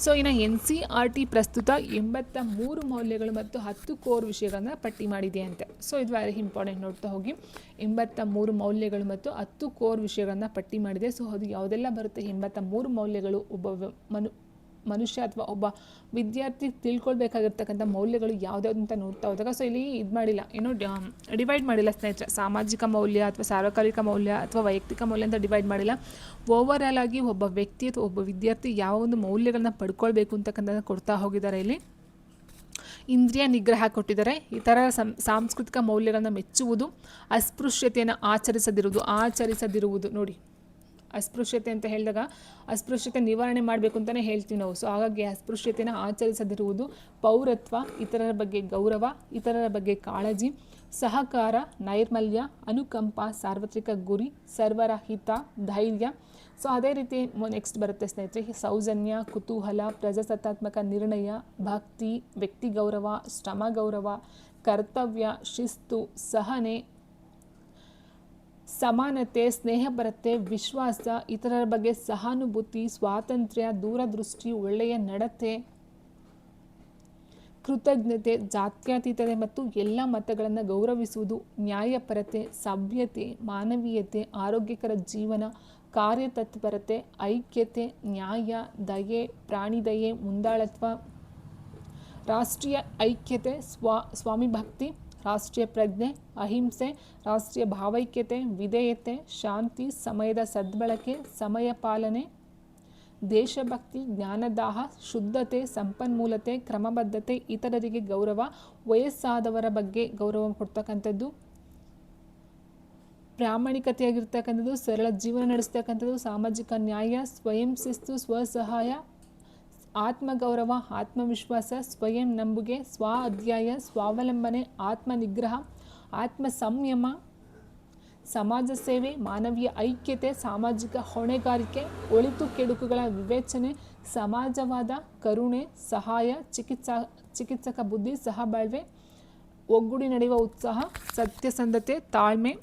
ಸೊ ಇನ್ನು NCERT ಪ್ರಸ್ತುತ 83 ಮೌಲ್ಯಗಳು ಮತ್ತು 10 ಕೋರ್ ವಿಷಯಗಳನ್ನು ಪಟ್ಟಿ ಮಾಡಿದೆ ಅಂತೆ. ಸೊ ಇದು ವೆರಿ ಇಂಪಾರ್ಟೆಂಟ್, ನೋಡ್ತಾ ಹೋಗಿ. 83 ಮೌಲ್ಯಗಳು ಮತ್ತು 10 ಕೋರ್ ವಿಷಯಗಳನ್ನು ಪಟ್ಟಿ ಮಾಡಿದೆ. ಸೊ ಅದು ಯಾವುದೆಲ್ಲ ಬರುತ್ತೆ? 83 ಮೌಲ್ಯಗಳು ಒಬ್ಬ ಮನುಷ್ಯ ಅಥವಾ ಒಬ್ಬ ವಿದ್ಯಾರ್ಥಿ ತಿಳ್ಕೊಳ್ಬೇಕಾಗಿರ್ತಕ್ಕಂಥ ಮೌಲ್ಯಗಳು ಯಾವ್ದಾವ್ದು ಅಂತ ನೋಡ್ತಾ ಹೋದಾಗ, ಸೊ ಇಲ್ಲಿ ಇದು ಮಾಡಿಲ್ಲ, ಏನೋ ಡಿವೈಡ್ ಮಾಡಿಲ್ಲ ಸ್ನೇಹಿತರೆ. ಸಾಮಾಜಿಕ ಮೌಲ್ಯ ಅಥವಾ ಸಾರ್ವಕಾಲಿಕ ಮೌಲ್ಯ ಅಥವಾ ವೈಯಕ್ತಿಕ ಮೌಲ್ಯ ಅಂತ ಡಿವೈಡ್ ಮಾಡಿಲ್ಲ. ಓವರಾಲ್ ಆಗಿ ಒಬ್ಬ ವ್ಯಕ್ತಿ ಅಥವಾ ಒಬ್ಬ ವಿದ್ಯಾರ್ಥಿ ಯಾವ ಒಂದು ಮೌಲ್ಯಗಳನ್ನ ಪಡ್ಕೊಳ್ಬೇಕು ಅಂತಕ್ಕಂಥ ಕೊಡ್ತಾ ಹೋಗಿದ್ದಾರೆ. ಇಲ್ಲಿ ಇಂದ್ರಿಯ ನಿಗ್ರಹ ಕೊಟ್ಟಿದ್ದಾರೆ. ಇತರ ಸಾಂಸ್ಕೃತಿಕ ಮೌಲ್ಯಗಳನ್ನ ಮೆಚ್ಚುವುದು, ಅಸ್ಪೃಶ್ಯತೆಯನ್ನು ಆಚರಿಸದಿರುವುದು ನೋಡಿ. ಅಸ್ಪೃಶ್ಯತೆ ಅಂತ ಹೇಳಿದಾಗ ಅಸ್ಪೃಶ್ಯತೆ ನಿವಾರಣೆ ಮಾಡಬೇಕು ಅಂತಲೇ ಹೇಳ್ತೀವಿ ನಾವು. ಸೊ ಹಾಗಾಗಿ ಅಸ್ಪೃಶ್ಯತೆಯನ್ನು ಆಚರಿಸದಿರುವುದು, ಪೌರತ್ವ, ಇತರರ ಬಗ್ಗೆ ಗೌರವ, ಇತರರ ಬಗ್ಗೆ ಕಾಳಜಿ, ಸಹಕಾರ, ನೈರ್ಮಲ್ಯ, ಅನುಕಂಪ, ಸಾರ್ವತ್ರಿಕ ಗುರಿ, ಸರ್ವರ ಹಿತ, ಧೈರ್ಯ. ಸೊ ಅದೇ ರೀತಿ ನೆಕ್ಸ್ಟ್ ಬರುತ್ತೆ ಸ್ನೇಹಿತರೆ, ಸೌಜನ್ಯ, ಕುತೂಹಲ, ಪ್ರಜಾಸತ್ತಾತ್ಮಕ ನಿರ್ಣಯ, ಭಕ್ತಿ, ವ್ಯಕ್ತಿ ಗೌರವ, ಶ್ರಮ ಗೌರವ, ಕರ್ತವ್ಯ, ಶಿಸ್ತು, ಸಹನೆ, ಸಮಾನತೆ, ಸ್ನೇಹಪರತೆ, ವಿಶ್ವಾಸ, ಇತರರ ಬಗ್ಗೆ ಸಹಾನುಭೂತಿ, ಸ್ವಾತಂತ್ರ್ಯ, ದೂರದೃಷ್ಟಿ, ಒಳ್ಳೆಯ ನಡತೆ, ಕೃತಜ್ಞತೆ, ಜಾತ್ಯತೀತತೆ ಮತ್ತು ಎಲ್ಲ ಮತಗಳನ್ನು ಗೌರವಿಸುವುದು, ನ್ಯಾಯಪರತೆ, ಸಭ್ಯತೆ, ಮಾನವೀಯತೆ, ಆರೋಗ್ಯಕರ ಜೀವನ, ಕಾರ್ಯತತ್ಪರತೆ, ಐಕ್ಯತೆ, ನ್ಯಾಯ, ದಯೆ, ಪ್ರಾಣಿದಯೆ, ಮುಂದಾಳತ್ವ, ರಾಷ್ಟ್ರೀಯ ಐಕ್ಯತೆ, ಸ್ವಾಮಿಭಕ್ತಿ, ರಾಷ್ಟ್ರೀಯ ಪ್ರಜ್ಞೆ, ಅಹಿಂಸೆ, ರಾಷ್ಟ್ರೀಯ ಭಾವೈಕ್ಯತೆ, ವಿಧೇಯತೆ, ಶಾಂತಿ, ಸಮಯದ ಸದ್ಬಳಕೆ, ಸಮಯ ಪಾಲನೆ, ದೇಶಭಕ್ತಿ, ಜ್ಞಾನದಾಹ, ಶುದ್ಧತೆ, ಸಂಪನ್ಮೂಲತೆ, ಕ್ರಮಬದ್ಧತೆ, ಇತರರಿಗೆ ಗೌರವ, ವಯಸ್ಸಾದವರ ಬಗ್ಗೆ ಗೌರವ ಕೊಡ್ತಕ್ಕಂಥದ್ದು, ಪ್ರಾಮಾಣಿಕತೆಯಾಗಿರ್ತಕ್ಕಂಥದ್ದು, ಸರಳ ಜೀವನ ನಡೆಸ್ತಕ್ಕಂಥದ್ದು, ಸಾಮಾಜಿಕ ನ್ಯಾಯ, ಸ್ವಯಂ ಶಿಸ್ತು, ಸ್ವಸಹಾಯ, ಆತ್ಮಗೌರವ, ಆತ್ಮವಿಶ್ವಾಸ, ಸ್ವಯಂ ನಂಬುಗೆ, ಸ್ವ ಅಧ್ಯಾಯ, ಸ್ವಾವಲಂಬನೆ, ಆತ್ಮನಿಗ್ರಹ, ಆತ್ಮ ಸಂಯಮ, ಸಮಾಜ ಸೇವೆ, ಮಾನವೀಯ ಐಕ್ಯತೆ, ಸಾಮಾಜಿಕ ಹೊಣೆಗಾರಿಕೆ, ಒಳಿತು ಕೆಡುಕುಗಳ ವಿವೇಚನೆ, ಸಮಾಜವಾದ, ಕರುಣೆ, ಸಹಾಯ, ಚಿಕಿತ್ಸಕ ಬುದ್ಧಿ, ಸಹಬಾಳ್ವೆ, ಒಗ್ಗೂಡಿ ನಡೆಯುವ ಉತ್ಸಾಹ, ಸತ್ಯಸಂಧತೆ, ತಾಳ್ಮೆ,